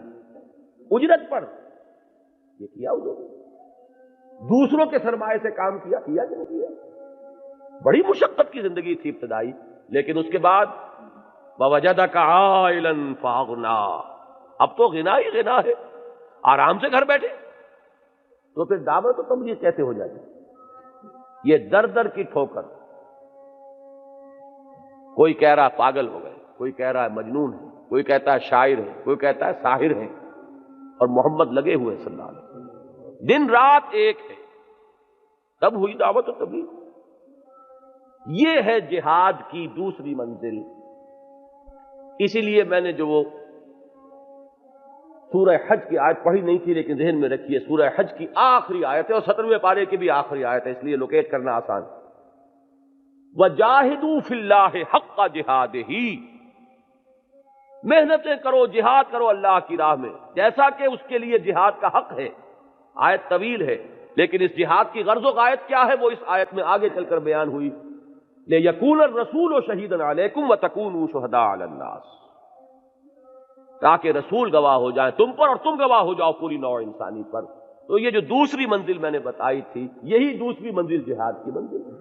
اجرت پر. یہ کیا حضور نے؟ دوسروں کے سرمایے سے کام کیا کہ نہیں کیا؟ بڑی مشقت کی زندگی تھی ابتدائی، لیکن اس کے بعد وَوَجَدَكَ عَائِلًا فَأَغْنَىٰ. اب تو غنا ہی غنا ہے، آرام سے گھر بیٹھے. تو پھر دعوت و تبلیغ کیسے ہو جائے؟ یہ در در کی ٹھوکر. کوئی کہہ رہا پاگل ہو گئے، کوئی کہہ رہا ہے مجنون ہے، کوئی کہتا ہے شاعر ہے، کوئی کہتا ہے ساحر ہے، اور محمد لگے ہوئے صلی اللہ علیہ وسلم. دن رات ایک ہے. تب ہوئی دعوت و تبلیغ. یہ ہے جہاد کی دوسری منزل. اسی لیے میں نے جو وہ سورہ حج کی آیت پڑھی نہیں تھی لیکن ذہن میں رکھی ہے، سورہ حج کی آخری آیت ہے اور 17ویں پارے کی بھی آخری آیت ہے، اس لیے لوکیٹ کرنا آسان. وَجَاهِدُوا فِي اللَّهِ حَقَّ جِهَادِهِ. محنتیں کرو، جہاد کرو اللہ کی راہ میں جیسا کہ اس کے لیے جہاد کا حق ہے. آیت طویل ہے لیکن اس جہاد کی غرض و غایت کیا ہے وہ اس آیت میں آگے چل کر بیان ہوئی. لِيَكُونَ الرَّسُولُ شَهِيدًا عَلَيْكُمْ وَتَكُونُوا شُهَدَاءَ عَلَى النَّاسِ. تاکہ رسول گواہ ہو جائیں تم پر اور تم گواہ ہو جاؤ پوری نوع انسانی پر. تو یہ جو دوسری منزل میں نے بتائی تھی، یہی دوسری منزل جہاد کی منزل ہے.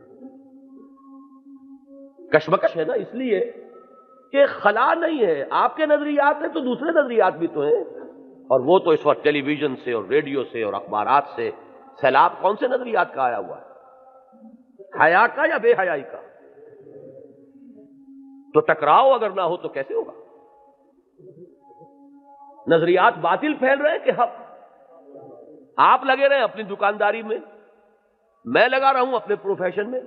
کشمکش ہے نا، اس لیے کہ خلا نہیں ہے. آپ کے نظریات ہیں تو دوسرے نظریات بھی تو ہیں، اور وہ تو اس وقت ٹیلی ویژن سے اور ریڈیو سے اور اخبارات سے سیلاب کون سے نظریات کا آیا ہوا ہے؟ حیا کا یا بے حیائی کا؟ تو ٹکراؤ اگر نہ ہو تو کیسے ہوگا؟ نظریات باطل پھیل رہے ہیں کہ حق. آپ لگے رہے اپنی دکانداری میں، میں لگا رہا ہوں اپنے پروفیشن میں،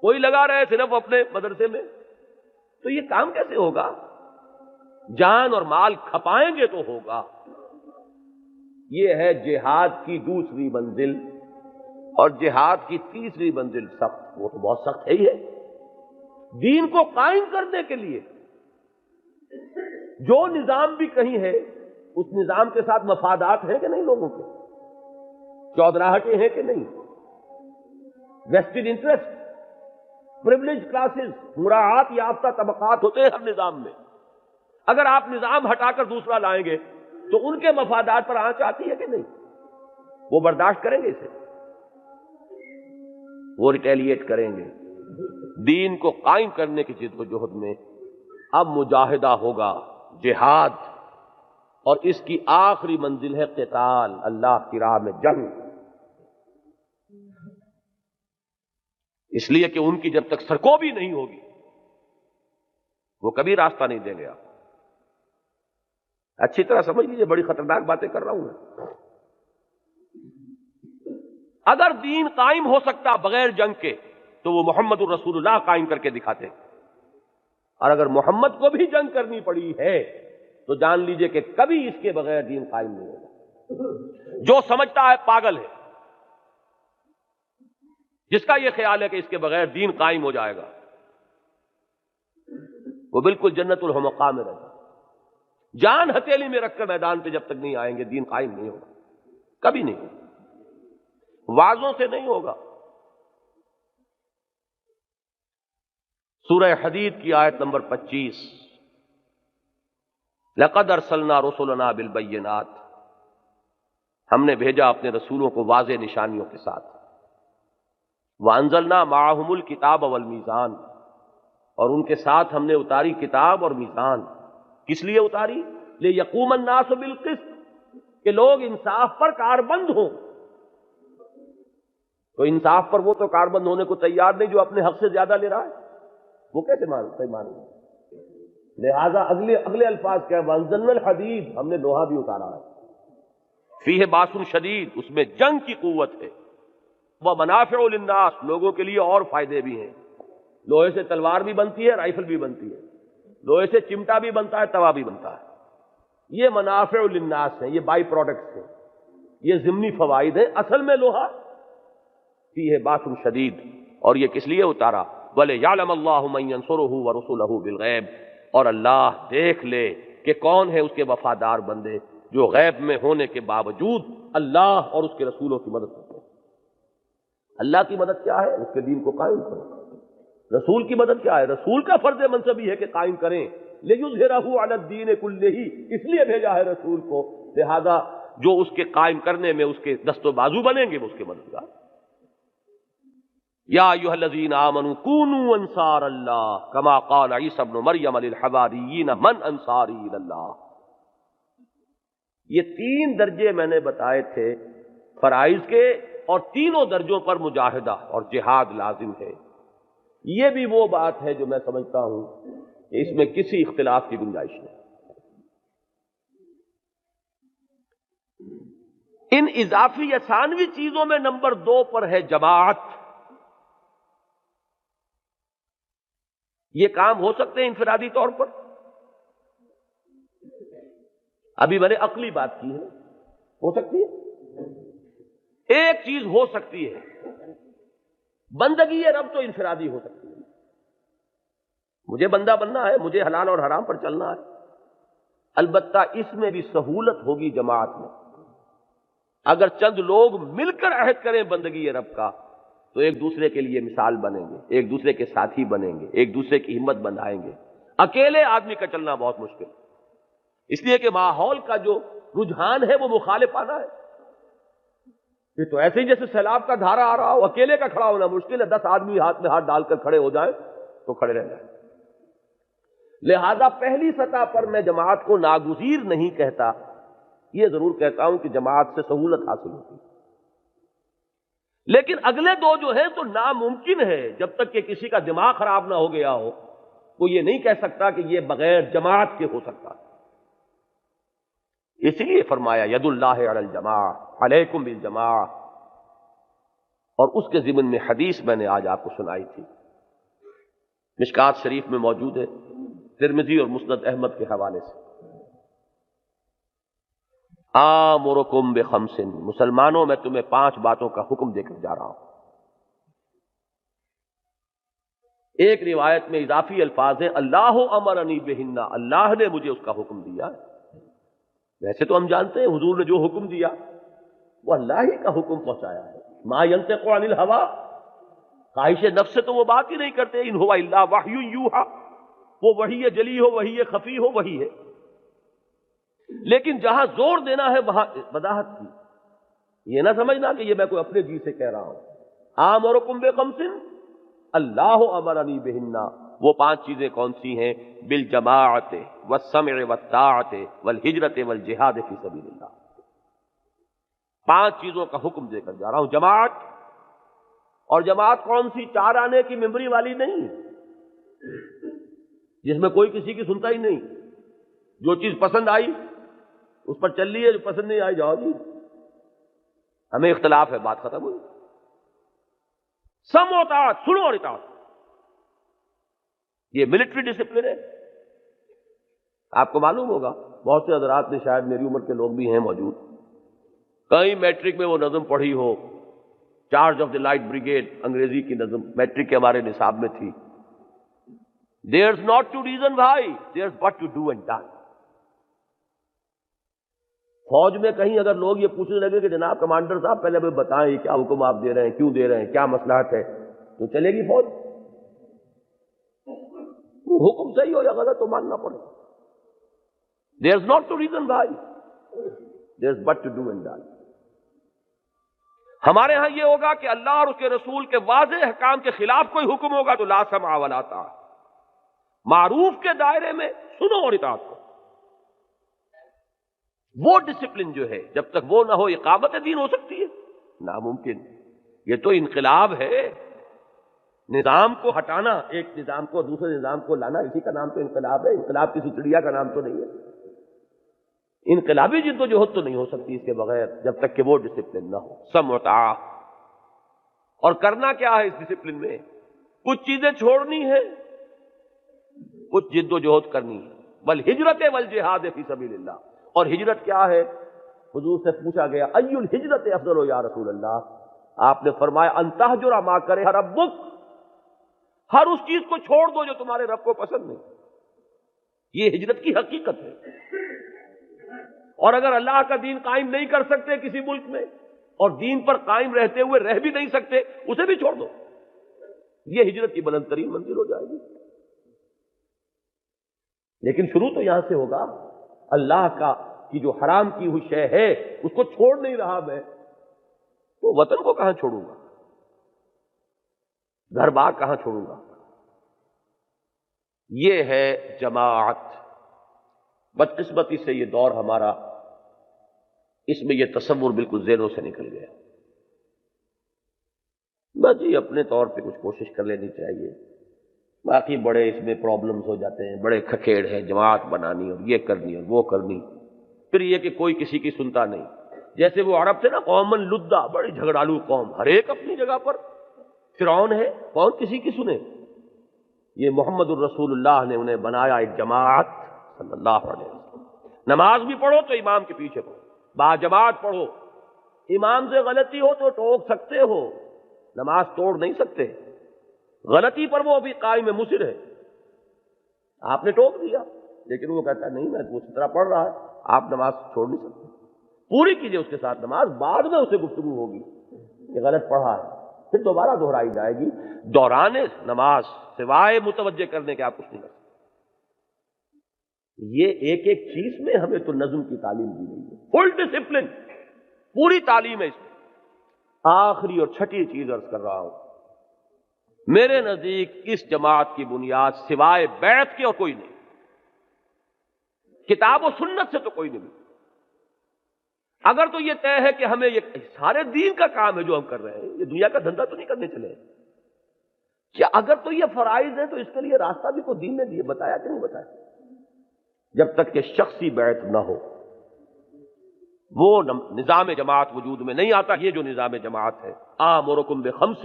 کوئی لگا رہے صرف اپنے مدرسے میں، تو یہ کام کیسے ہوگا؟ جان اور مال کھپائیں گے تو ہوگا۔ یہ ہے جہاد کی دوسری منزل، اور جہاد کی تیسری منزل سخت، وہ تو بہت سخت ہے ہی ہے۔ دین کو قائم کرنے کے لیے جو نظام بھی کہیں ہے، اس نظام کے ساتھ مفادات ہیں کہ نہیں لوگوں کے، چودراہٹیں ہیں کہ نہیں، ویسٹڈ انٹرسٹ، پریولیج کلاسز، مراعات یافتہ طبقات ہوتے ہیں ہر نظام میں۔ اگر آپ نظام ہٹا کر دوسرا لائیں گے تو ان کے مفادات پر آنچ آتی ہے کہ نہیں؟ وہ برداشت کریں گے اسے، وہ ریٹیلیٹ کریں گے۔ دین کو قائم کرنے کی جد و جہد میں اب مجاہدہ ہوگا، جہاد، اور اس کی آخری منزل ہے قتال، اللہ کی راہ میں جنگ۔ اس لیے کہ ان کی جب تک سرکوبی نہیں ہوگی وہ کبھی راستہ نہیں دیں گے۔ آپ اچھی طرح سمجھ لیجیے، بڑی خطرناک باتیں کر رہا ہوں میں۔ اگر دین قائم ہو سکتا بغیر جنگ کے تو وہ محمد الرسول اللہ قائم کر کے دکھاتے، اور اگر محمد کو بھی جنگ کرنی پڑی ہے تو جان لیجئے کہ کبھی اس کے بغیر دین قائم نہیں ہوگا۔ جو سمجھتا ہے پاگل ہے، جس کا یہ خیال ہے کہ اس کے بغیر دین قائم ہو جائے گا، وہ بالکل جنت الحمقاء میں رہتا۔ جان ہتھیلی میں رکھ کر میدان پہ جب تک نہیں آئیں گے دین قائم نہیں ہوگا، کبھی نہیں ہوگا، وعظوں سے نہیں ہوگا۔ سورہ حدید کی آیت نمبر 25، لَقَدْ أَرْسَلْنَا رُسُلَنَا بِالْبَيِّنَاتِ، ہم نے بھیجا اپنے رسولوں کو واضح نشانیوں کے ساتھ۔ وَأَنزَلْنَا مَعَهُمُ الْكِتَابَ وَالْمِيزَانَ، اور ان کے ساتھ ہم نے اتاری کتاب اور میزان۔ کس لیے اتاری؟ لِيَقُومَ النَّاسُ بِالْقِسْطِ، کہ لوگ انصاف پر کاربند ہوں۔ تو انصاف پر وہ تو کاربند ہونے کو تیار نہیں جو اپنے حق سے زیادہ لے رہا ہے، وہ کیسے مان؟ لہذا اگلے الفاظ کیا ہے؟ وَأَنزَلْنَا الْحَدِيدَ، ہم نے لوہا بھی اتارا ہے، فِيهِ بَأْسٌ شَدِيدٌ، اس میں جنگ کی قوت ہے، وَمَنَافِعُ لِلنَّاسِ، لوگوں کے لیے اور فائدے بھی ہیں۔ لوہے سے تلوار بھی بنتی ہے، رائفل بھی بنتی ہے، لوہے سے چمٹا بھی بنتا ہے، توا بھی بنتا ہے۔ یہ منافع للناس ہیں، یہ بائی پروڈکٹس ہیں، یہ ضمنی فوائد ہیں۔ اصل میں لوہا فیہ باس شدید، اور یہ کس لیے اتارا؟ وَلِيَعْلَمَ اللَّهُ مَن يَنصُرُهُ وَرُسُلَهُ بِالْغَيْبِ، اور اللہ دیکھ لے کہ کون ہے اس کے وفادار بندے جو غیب میں ہونے کے باوجود اللہ اور اس کے رسولوں کی مدد کرتے ہیں۔ اللہ کی مدد کیا ہے؟ اس کے دین کو قائم کرو۔ رسول کی مدد کیا ہے؟ رسول کا فرض منصب یہ ہے کہ قائم کریں۔ لِيُظْهِرَهُ عَلَى الدِّينِ كُلِّهِ، اس لیے بھیجا ہے رسول کو، لہذا جو اس کے قائم کرنے میں اس کے دست و بازو بنیں گے وہ اس کے مددگار۔ یا ایھا الذین آمنوا کونوا انصار اللہ کما قال عیسی ابن مریم للحواریین من انصاری الی اللہ۔ یہ 3 درجے میں نے بتائے تھے فرائض کے، اور تینوں درجوں پر مجاہدہ اور جہاد لازم ہے۔ یہ بھی وہ بات ہے جو میں سمجھتا ہوں کہ اس میں کسی اختلاف کی گنجائش نہیں۔ ان اضافی یا ثانوی چیزوں میں نمبر 2 پر ہے جماعت۔ یہ کام ہو سکتے ہیں انفرادی طور پر؟ ابھی میں نے عقلی بات کی ہے، ہو سکتی ہے۔ ایک چیز ہو سکتی ہے، بندگی رب تو انفرادی ہو سکتی ہے۔ مجھے بندہ بننا ہے، مجھے حلال اور حرام پر چلنا ہے، البتہ اس میں بھی سہولت ہوگی جماعت میں۔ اگر چند لوگ مل کر عہد کریں بندگی رب کا تو ایک دوسرے کے لیے مثال بنیں گے، ایک دوسرے کے ساتھی بنیں گے، ایک دوسرے کی ہمت بندھائیں گے۔ اکیلے آدمی کا چلنا بہت مشکل، اس لیے کہ ماحول کا جو رجحان ہے وہ مخالفانہ ہے۔ یہ تو ایسے ہی جیسے سیلاب کا دھارا آ رہا ہو، اکیلے کا کھڑا ہونا مشکل ہے، 10 آدمی ہاتھ میں ہاتھ ڈال کر کھڑے ہو جائیں تو کھڑے رہ جائیں۔ لہذا پہلی سطح پر میں جماعت کو ناگزیر نہیں کہتا، یہ ضرور کہتا ہوں کہ جماعت سے سہولت حاصل ہوتی ہے۔ لیکن اگلے 2 جو ہیں تو ناممکن ہے، جب تک کہ کسی کا دماغ خراب نہ ہو گیا ہو وہ یہ نہیں کہہ سکتا کہ یہ بغیر جماعت کے ہو سکتا۔ اسی لیے فرمایا ید اللہ علی الجماع علیکم بالجماع، اور اس کے ضمن میں حدیث میں نے آج آپ کو سنائی تھی مشکات شریف میں موجود ہے، ترمذی اور مسند احمد کے حوالے سے۔ آمرکم بخمس، مسلمانوں میں تمہیں 5 باتوں کا حکم دے کر جا رہا ہوں۔ ایک روایت میں اضافی الفاظ ہیں اللہ امرنی بہن، اللہ نے مجھے اس کا حکم دیا۔ ویسے تو ہم جانتے ہیں حضور نے جو حکم دیا وہ اللہ ہی کا حکم پہنچایا ہے۔ ما ینطق عن الہویٰ، خواہش نفس سے تو وہ بات ہی نہیں کرتے، ان ہوا الا وحی یوحیٰ، وہ وحی جلی ہو، وحی خفی ہو، وہی ہے۔ لیکن جہاں زور دینا ہے وہاں وضاحت کی، یہ نہ سمجھنا کہ یہ میں کوئی اپنے جی سے کہہ رہا ہوں۔ آمرکم بخمس اللہ امرنی بہن، وہ 5 چیزیں کون سی ہیں؟ بالجماعت والسمع والطاعت والہجرت والجہاد فی سبیل اللہ۔ 5 چیزوں کا حکم دے کر جا رہا ہوں۔ جماعت، اور جماعت کون سی؟ 4 آنے کی ممبری والی نہیں، جس میں کوئی کسی کی سنتا ہی نہیں، جو چیز پسند آئی اس پر چل لیے، جو پسند نہیں آئی جاؤ جی ہمیں اختلاف ہے، بات ختم ہوئی۔ سمع و طاعت، سنو اور اطاعت، یہ ملٹری ڈسپلن ہے۔ آپ کو معلوم ہوگا، بہت سے حضرات نے، شاید میری عمر کے لوگ بھی ہیں موجود، کہیں میٹرک میں وہ نظم پڑھی ہو، charge of the light brigade, انگریزی کی نظم میٹرک کے ہمارے نصاب میں تھی۔ There's not to reason why, there's but to do and done۔ فوج میں کہیں اگر لوگ یہ پوچھنے لگے کہ جناب کمانڈر صاحب پہلے ہمیں بتائیں یہ کیا حکم آپ دے رہے ہیں، کیوں دے رہے ہیں، کیا مصلحت ہے، تو چلے گی فوج؟ وہ حکم صحیح ہو یا غلط تو ماننا پڑے۔ There's not to reason why, there's but to do and done۔ ہمارے ہاں یہ ہوگا کہ اللہ اور اس کے رسول کے واضح احکام کے خلاف کوئی حکم ہوگا تو لا سمع ولا طاعۃ، معروف کے دائرے میں سنو اور اطاعت کرو۔ وہ ڈسپلن جو ہے جب تک وہ نہ ہو اقامت دین ہو سکتی ہے؟ ناممکن۔ یہ تو انقلاب ہے، نظام کو ہٹانا، ایک نظام کو دوسرے نظام کو لانا، اسی کا نام تو انقلاب ہے۔ انقلاب کسی چڑیا کا نام تو نہیں ہے۔ انقلابی جد و جہد تو نہیں ہو سکتی اس کے بغیر جب تک کہ وہ ڈسپلن نہ ہو۔ سمع و طاعت، اور کرنا کیا ہے اس ڈسپلن میں؟ کچھ چیزیں چھوڑنی ہے، کچھ جد و جہد کرنی ہے۔ والہجرت والجہاد فی سبیل اللہ، اور ہجرت کیا ہے؟ حضور سے پوچھا گیا ای الہجرت افضل یا رسول اللہ، آپ نے فرمایا ان تہجر ما کرہ ربک، ہر اس چیز کو چھوڑ دو جو تمہارے رب کو پسند نہیں۔ یہ ہجرت کی حقیقت ہے۔ اور اگر اللہ کا دین قائم نہیں کر سکتے کسی ملک میں، اور دین پر قائم رہتے ہوئے رہ بھی نہیں سکتے، اسے بھی چھوڑ دو، یہ ہجرت کی بلند ترین منزل ہو جائے گی۔ لیکن شروع تو یہاں سے ہوگا، اللہ کا کی جو حرام کی ہوئی شے ہے اس کو چھوڑ نہیں رہا میں، تو وطن کو کہاں چھوڑوں گا، گھر بار کہاں چھوڑوں گا؟ یہ ہے جماعت۔ بدقسمتی سے یہ دور ہمارا، اس میں یہ تصور بالکل ذہنوں سے نکل گیا۔ بس جی اپنے طور پہ کچھ کوشش کر لینی چاہیے، باقی بڑے اس میں پرابلمز ہو جاتے ہیں، بڑے کھکھیڑ ہیں، جماعت بنانی اور یہ کرنی اور وہ کرنی، پھر یہ کہ کوئی کسی کی سنتا نہیں۔ جیسے وہ عرب تھے نا، قومن لدہ، بڑی جھگڑالو قوم، ہر ایک اپنی جگہ پر فرعون ہے، کون کسی کی سنے؟ یہ محمد الرسول اللہ نے انہیں بنایا ایک جماعت صلی اللہ علیہ وسلم۔ نماز بھی پڑھو تو امام کے پیچھے پڑھو، با جماعت پڑھو، امام سے غلطی ہو تو ٹوک سکتے ہو، نماز توڑ نہیں سکتے۔ غلطی پر وہ ابھی قائم مصر ہے، آپ نے ٹوک دیا، لیکن وہ کہتا ہے نہیں میں وہ طرح پڑھ رہا ہے، آپ نماز چھوڑ نہیں سکتے، پوری کیجئے اس کے ساتھ نماز، بعد میں اسے گفتگو ہوگی کہ غلط پڑھا ہے، پھر دوبارہ دہرائی جائے گی۔ دوران نماز سوائے متوجہ کرنے کے آپ کچھ نہیں کر سکتے۔ یہ ایک ایک چیز میں ہمیں تو نظم کی تعلیم دی گئی ہے، فل ڈسپلن، پوری تعلیم ہے اس میں۔ آخری اور چھٹی چیز عرض کر رہا ہوں، میرے نزدیک اس جماعت کی بنیاد سوائے بیعت کے اور کوئی نہیں، کتاب و سنت سے تو کوئی نہیں۔ اگر تو یہ طے ہے کہ ہمیں یہ سارے دین کا کام ہے جو ہم کر رہے ہیں، یہ دنیا کا دھندا تو نہیں کرنے چلے، کیا اگر تو یہ فرائض ہے تو اس کے لیے راستہ بھی کوئی دین نے دیے، بتایا کہ نہیں بتایا؟ جب تک کہ شخصی بیعت نہ ہو وہ نظام جماعت وجود میں نہیں آتا۔ یہ جو نظام جماعت ہے، آمرکم بخمس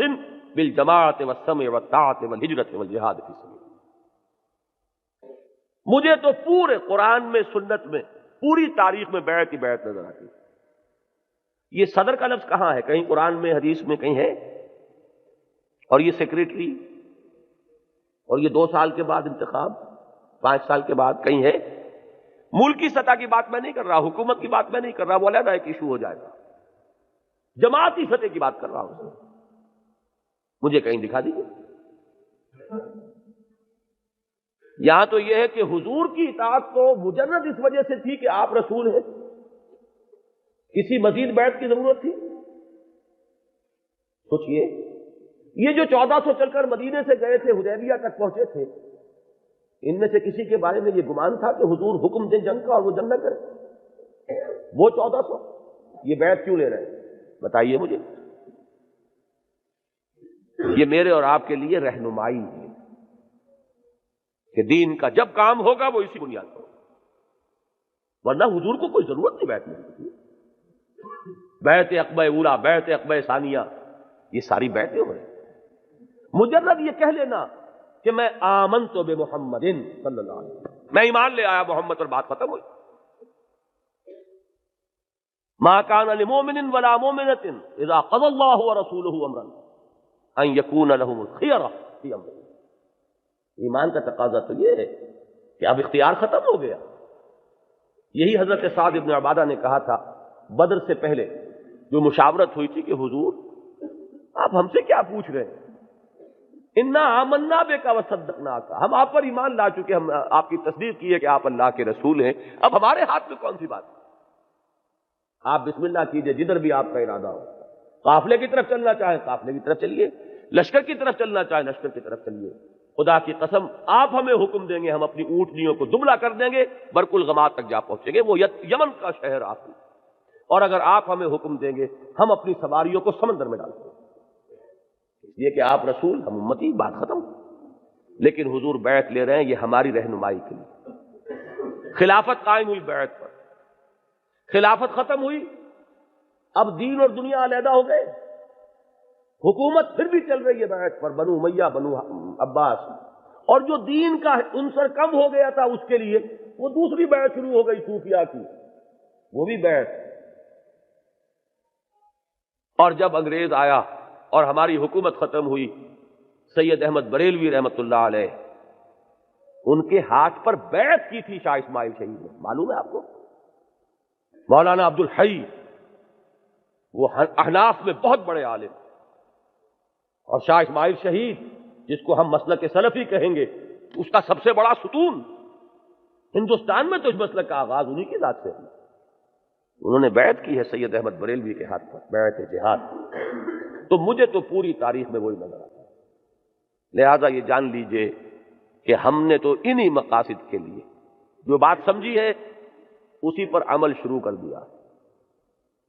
بالجماعت والسمع والطاعت والہجرت والجہاد فی سبیل اللہ۔ مجھے تو پورے قرآن میں، سنت میں، پوری تاریخ میں بیعت ہی بیعت نظر آتی ہے۔ یہ صدر کا لفظ کہاں ہے؟ کہیں قرآن میں، حدیث میں کہیں ہے؟ اور یہ سیکریٹری، اور یہ 2 سال کے بعد انتخاب، 5 سال کے بعد کہیں ہے؟ ملکی سطح کی بات میں نہیں کر رہا، حکومت کی بات میں نہیں کر رہا، وہ علیحدہ ایک ایشو ہو جائے گا۔ جماعتی سطح کی بات کر رہا ہوں، مجھے کہیں دکھا دیجیے۔ یہاں تو یہ ہے کہ حضور کی اطاعت تو مجرد اس وجہ سے تھی کہ آپ رسول ہیں، کسی مزید بیعت کی ضرورت تھی؟ سوچئے، یہ جو 1400 چل کر مدینے سے گئے تھے، حدیبیہ تک پہنچے تھے، ان میں سے کسی کے بارے میں یہ گمان تھا کہ حضور حکم دیں جنگ کا اور وہ جنگ نہ کرے؟ وہ 1400 یہ بیعت کیوں لے رہے ہیں؟ بتائیے مجھے۔ یہ میرے اور آپ کے لیے رہنمائی ہے کہ دین کا جب کام ہوگا وہ اسی بنیاد پر، ورنہ حضور کو کوئی ضرورت نہیں بیعت میں۔ بیعت عقبہ اولا، بیعت عقبہ ثانیہ، یہ ساری بیعتیں ہو رہی۔ مجرد یہ کہہ لینا کہ میں آمنت بمحمد صلی اللہ علیہ وسلم، میں ایمان لے آیا محمد پر، بات ختم ہوئی۔ ما کان لمؤمن ولا مؤمنۃ اذا قضى الله ورسوله امرا ان يكون لهم الخيرة في امرهم۔ ایمان کا تقاضا تو یہ ہے کہ اب اختیار ختم ہو گیا۔ یہی حضرت سعد بن عبادہ نے کہا تھا بدر سے پہلے جو مشاورت ہوئی تھی کہ حضور آپ ہم سے کیا پوچھ رہے ہیں؟ انا آمنا بک وصدقناک، ہم آپ پر ایمان لا چکے، ہم آپ کی تصدیق کی ہے کہ آپ اللہ کے رسول ہیں، اب ہمارے ہاتھ میں کون سی بات ہے؟ آپ بسم اللہ کیجئے جدھر بھی آپ کا ارادہ ہو، قافلے کی طرف چلنا چاہیں قافلے کی طرف چلیے، لشکر کی طرف چلنا چاہیں لشکر کی طرف چلیے۔ خدا کی قسم آپ ہمیں حکم دیں گے، ہم اپنی اونٹنیوں کو دبلا کر دیں گے، برق الغماد تک جا پہنچیں گے، وہ یمن کا شہر آپ ہیں، اور اگر آپ ہمیں حکم دیں گے ہم اپنی سواریوں کو سمندر میں ڈال دیں گے، اس لیے کہ آپ رسول ہم امتی، بات ختم۔ لیکن حضور بیعت لے رہے ہیں، یہ ہماری رہنمائی کے لیے۔ خلافت قائم ہوئی بیعت پر، خلافت ختم ہوئی، اب دین اور دنیا علیحدہ ہو گئے، حکومت پھر بھی چل رہی ہے بیعت پر، بنو امیہ، بنو عباس، اور جو دین کا عنصر کم ہو گیا تھا اس کے لیے وہ دوسری بیعت شروع ہو گئی صوفیاء کی، وہ بھی بیعت۔ اور جب انگریز آیا اور ہماری حکومت ختم ہوئی، سید احمد بریلوی رحمت اللہ علیہ، ان کے ہاتھ پر بیعت کی تھی شاہ اسماعیل شہید نے، معلوم ہے آپ کو؟ مولانا عبد الحی، وہ احناف میں بہت بڑے عالم، اور شاہ اسماعیل شہید جس کو ہم مسلک سلفی کہیں گے، اس کا سب سے بڑا ستون، ہندوستان میں تو اس مسلک کا آغاز انہی کی ذات سے ہے۔ انہوں نے بیعت کی ہے سید احمد بریلوی کے ہاتھ پر، بیعت جہاد۔ تو مجھے تو پوری تاریخ میں وہی نظر آتا ہے۔ لہذا یہ جان لیجئے کہ ہم نے تو انہی مقاصد کے لیے جو بات سمجھی ہے اسی پر عمل شروع کر دیا۔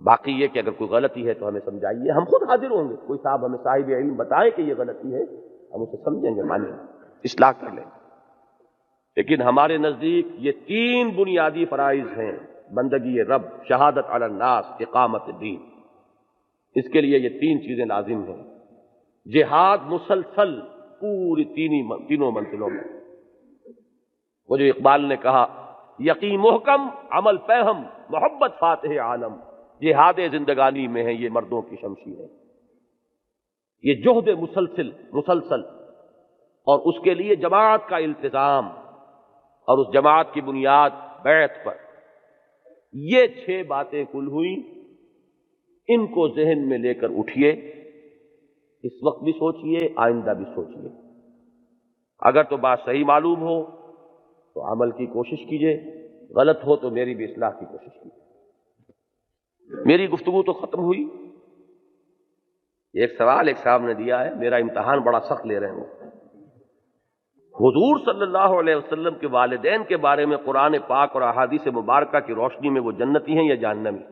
باقی یہ کہ اگر کوئی غلطی ہے تو ہمیں سمجھائیے، ہم خود حاضر ہوں گے، کوئی صاحب ہمیں صاحب علم بتائے کہ یہ غلطی ہے، ہم اسے سمجھیں گے، مانیں گے، اصلاح کر لیں گے۔ لیکن ہمارے نزدیک یہ 3 بنیادی فرائض ہیں: بندگی رب، شہادت علی الناس، اقامت دین۔ اس کے لیے یہ 3 چیزیں لازم ہیں۔ جہاد مسلسل پوری تینوں منزلوں میں۔ وہ جو اقبال نے کہا یقین محکم عمل فہم محبت فاتح عالم، جہاد زندگانی میں ہے یہ مردوں کی شمشیر ہے۔ یہ جہد مسلسل، اور اس کے لیے جماعت کا التزام، اور اس جماعت کی بنیاد بیعت پر۔ یہ 6 باتیں کل ہوئیں، ان کو ذہن میں لے کر اٹھیے، اس وقت بھی سوچئے، آئندہ بھی سوچئے۔ اگر تو بات صحیح معلوم ہو تو عمل کی کوشش کیجئے، غلط ہو تو میری بھی اصلاح کی کوشش کیجئے۔ میری گفتگو تو ختم ہوئی۔ ایک سوال ایک صاحب نے دیا ہے، میرا امتحان بڑا سخت لے رہے ہیں۔ حضور صلی اللہ علیہ وسلم کے والدین کے بارے میں قرآن پاک اور احادیث مبارکہ کی روشنی میں وہ جنتی ہیں یا جہنمی؟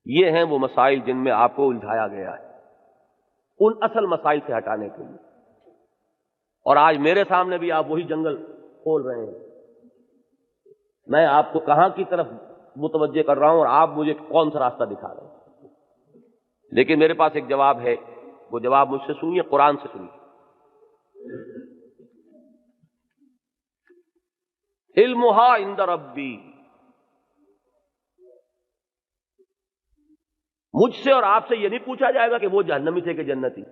یہ ہیں وہ مسائل جن میں آپ کو الجھایا گیا ہے، ان اصل مسائل سے ہٹانے کے لیے۔ اور آج میرے سامنے بھی آپ وہی جنگل کھول رہے ہیں۔ میں آپ کو کہاں کی طرف متوجہ کر رہا ہوں اور آپ مجھے کون سا راستہ دکھا رہے ہیں؟ لیکن میرے پاس ایک جواب ہے، وہ جواب مجھ سے سنیے، قرآن سے سنیے۔ علمھا عند ربی، مجھ سے اور آپ سے یہ نہیں پوچھا جائے گا کہ وہ جہنمی تھے کہ جنتی،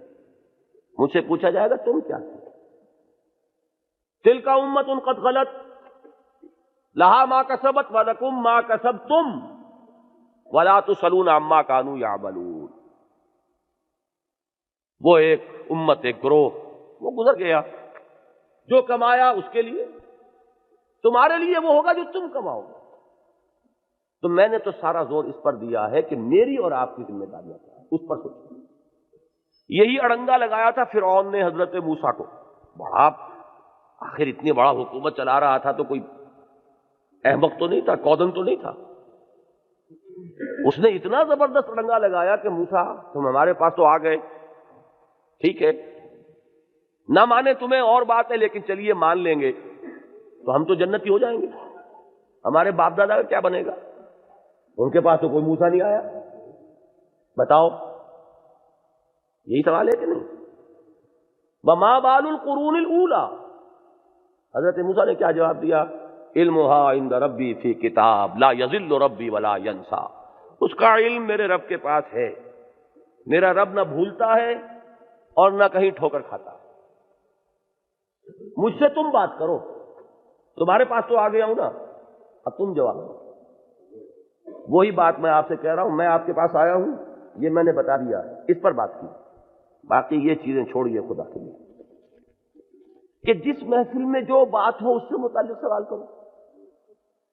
مجھ سے پوچھا جائے گا تم کیا تھے۔ تلک امۃ قد خلت لہا ما کسبت ولکم ما کسبتم ولا تسألون عما کانوا یعملون۔ وہ ایک امت، ایک گروہ، وہ گزر گیا، جو کمایا اس کے لیے، تمہارے لیے وہ ہوگا جو تم کماؤ گے۔ تو میں نے تو سارا زور اس پر دیا ہے کہ میری اور آپ کی ذمہ داریاں کیا ہیں، اس پر سوچیں۔ یہی اڑنگا لگایا تھا فرعون نے حضرت موسیٰ کو، بڑا آخر اتنی بڑا حکومت چلا رہا تھا تو کوئی احمق تو نہیں تھا، کودن تو نہیں تھا۔ اس نے اتنا زبردست اڑنگا لگایا کہ موسیٰ تم ہمارے پاس تو آ گئے، ٹھیک ہے، نہ مانے تمہیں اور بات ہے، لیکن چلیے مان لیں گے تو ہم تو جنتی ہو جائیں گے، ہمارے باپ دادا کا کیا بنے گا؟ ان کے پاس تو کوئی موسیٰ نہیں آیا، بتاؤ، یہی سوال ہے کہ نہیں؟ وما بال القرون الاولی، حضرت موسیٰ نے کیا جواب دیا؟ علمھا عند ربی فی کتاب لا یضل ربی ولا ینسا، اس کا علم میرے رب کے پاس ہے، میرا رب نہ بھولتا ہے اور نہ کہیں ٹھوکر کھاتا ہے۔ مجھ سے تم بات کرو، تمہارے پاس تو آ گیا ہوں نا، اب تم جواب دو۔ وہی بات میں آپ سے کہہ رہا ہوں، میں آپ کے پاس آیا ہوں، یہ میں نے بتا دیا، اس پر بات کی، باقی یہ چیزیں چھوڑیے خدا کے لیے، کہ جس محفل میں جو بات ہو اس سے متعلق سوال کرو۔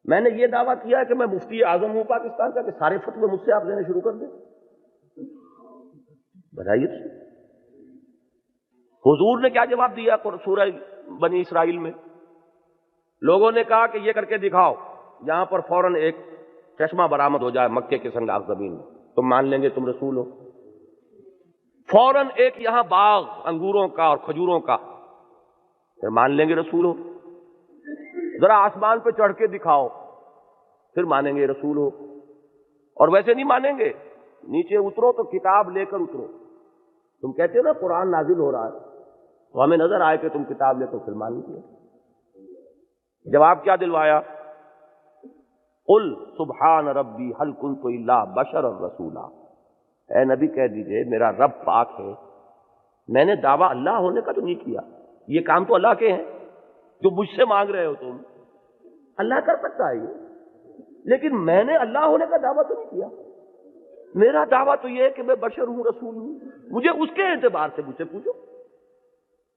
میں نے یہ دعویٰ کیا کہ میں مفتی اعظم ہوں پاکستان کا، کہ سارے فتوے مجھ سے آپ لینے شروع کر دیں، بتائیے۔ حضور نے کیا جواب دیا سورہ بنی اسرائیل میں؟ لوگوں نے کہا کہ یہ کر کے دکھاؤ، یہاں پر فوراً ایک چشمہ برآمد ہو جائے مکے کے سنگلاخ زمین میں، تم مان لیں گے تم رسول ہو۔ فوراً ایک یہاں باغ انگوروں کا اور کھجوروں کا، پھر مان لیں گے رسول ہو۔ ذرا آسمان پہ چڑھ کے دکھاؤ، پھر مانیں گے رسول ہو۔ اور ویسے نہیں مانیں گے، نیچے اترو تو کتاب لے کر اترو۔ تم کہتے ہو نا قرآن نازل ہو رہا ہے، تو ہمیں نظر آئے کہ تم کتاب لے کر پھر مان لیجیے۔ جواب کیا دلوایا؟ قل سبحان ربی هل کنت الا بشرا رسولا، اے نبی کہہ دیجئے میرا رب پاک ہے، میں نے دعویٰ اللہ ہونے کا تو نہیں کیا، یہ کام تو اللہ کے ہیں جو مجھ سے مانگ رہے ہو تم، اللہ کر سکتا ہے یہ، لیکن میں نے اللہ ہونے کا دعویٰ تو نہیں کیا۔ میرا دعویٰ تو یہ ہے کہ میں بشر ہوں، رسول ہوں، مجھے اس کے اعتبار سے مجھ سے پوچھو۔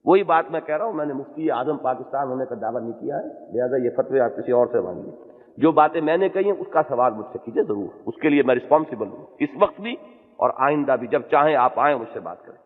وہی بات میں کہہ رہا ہوں، میں نے مفتی اعظم پاکستان ہونے کا دعویٰ نہیں کیا ہے، لہٰذا یہ فتوے آپ کسی اور سے مانگیے۔ جو باتیں میں نے کہی ہیں اس کا سوال مجھ سے کیجیے ضرور، اس کے لیے میں رسپانسبل ہوں، اس وقت بھی اور آئندہ بھی، جب چاہیں آپ آئیں مجھ سے بات کریں۔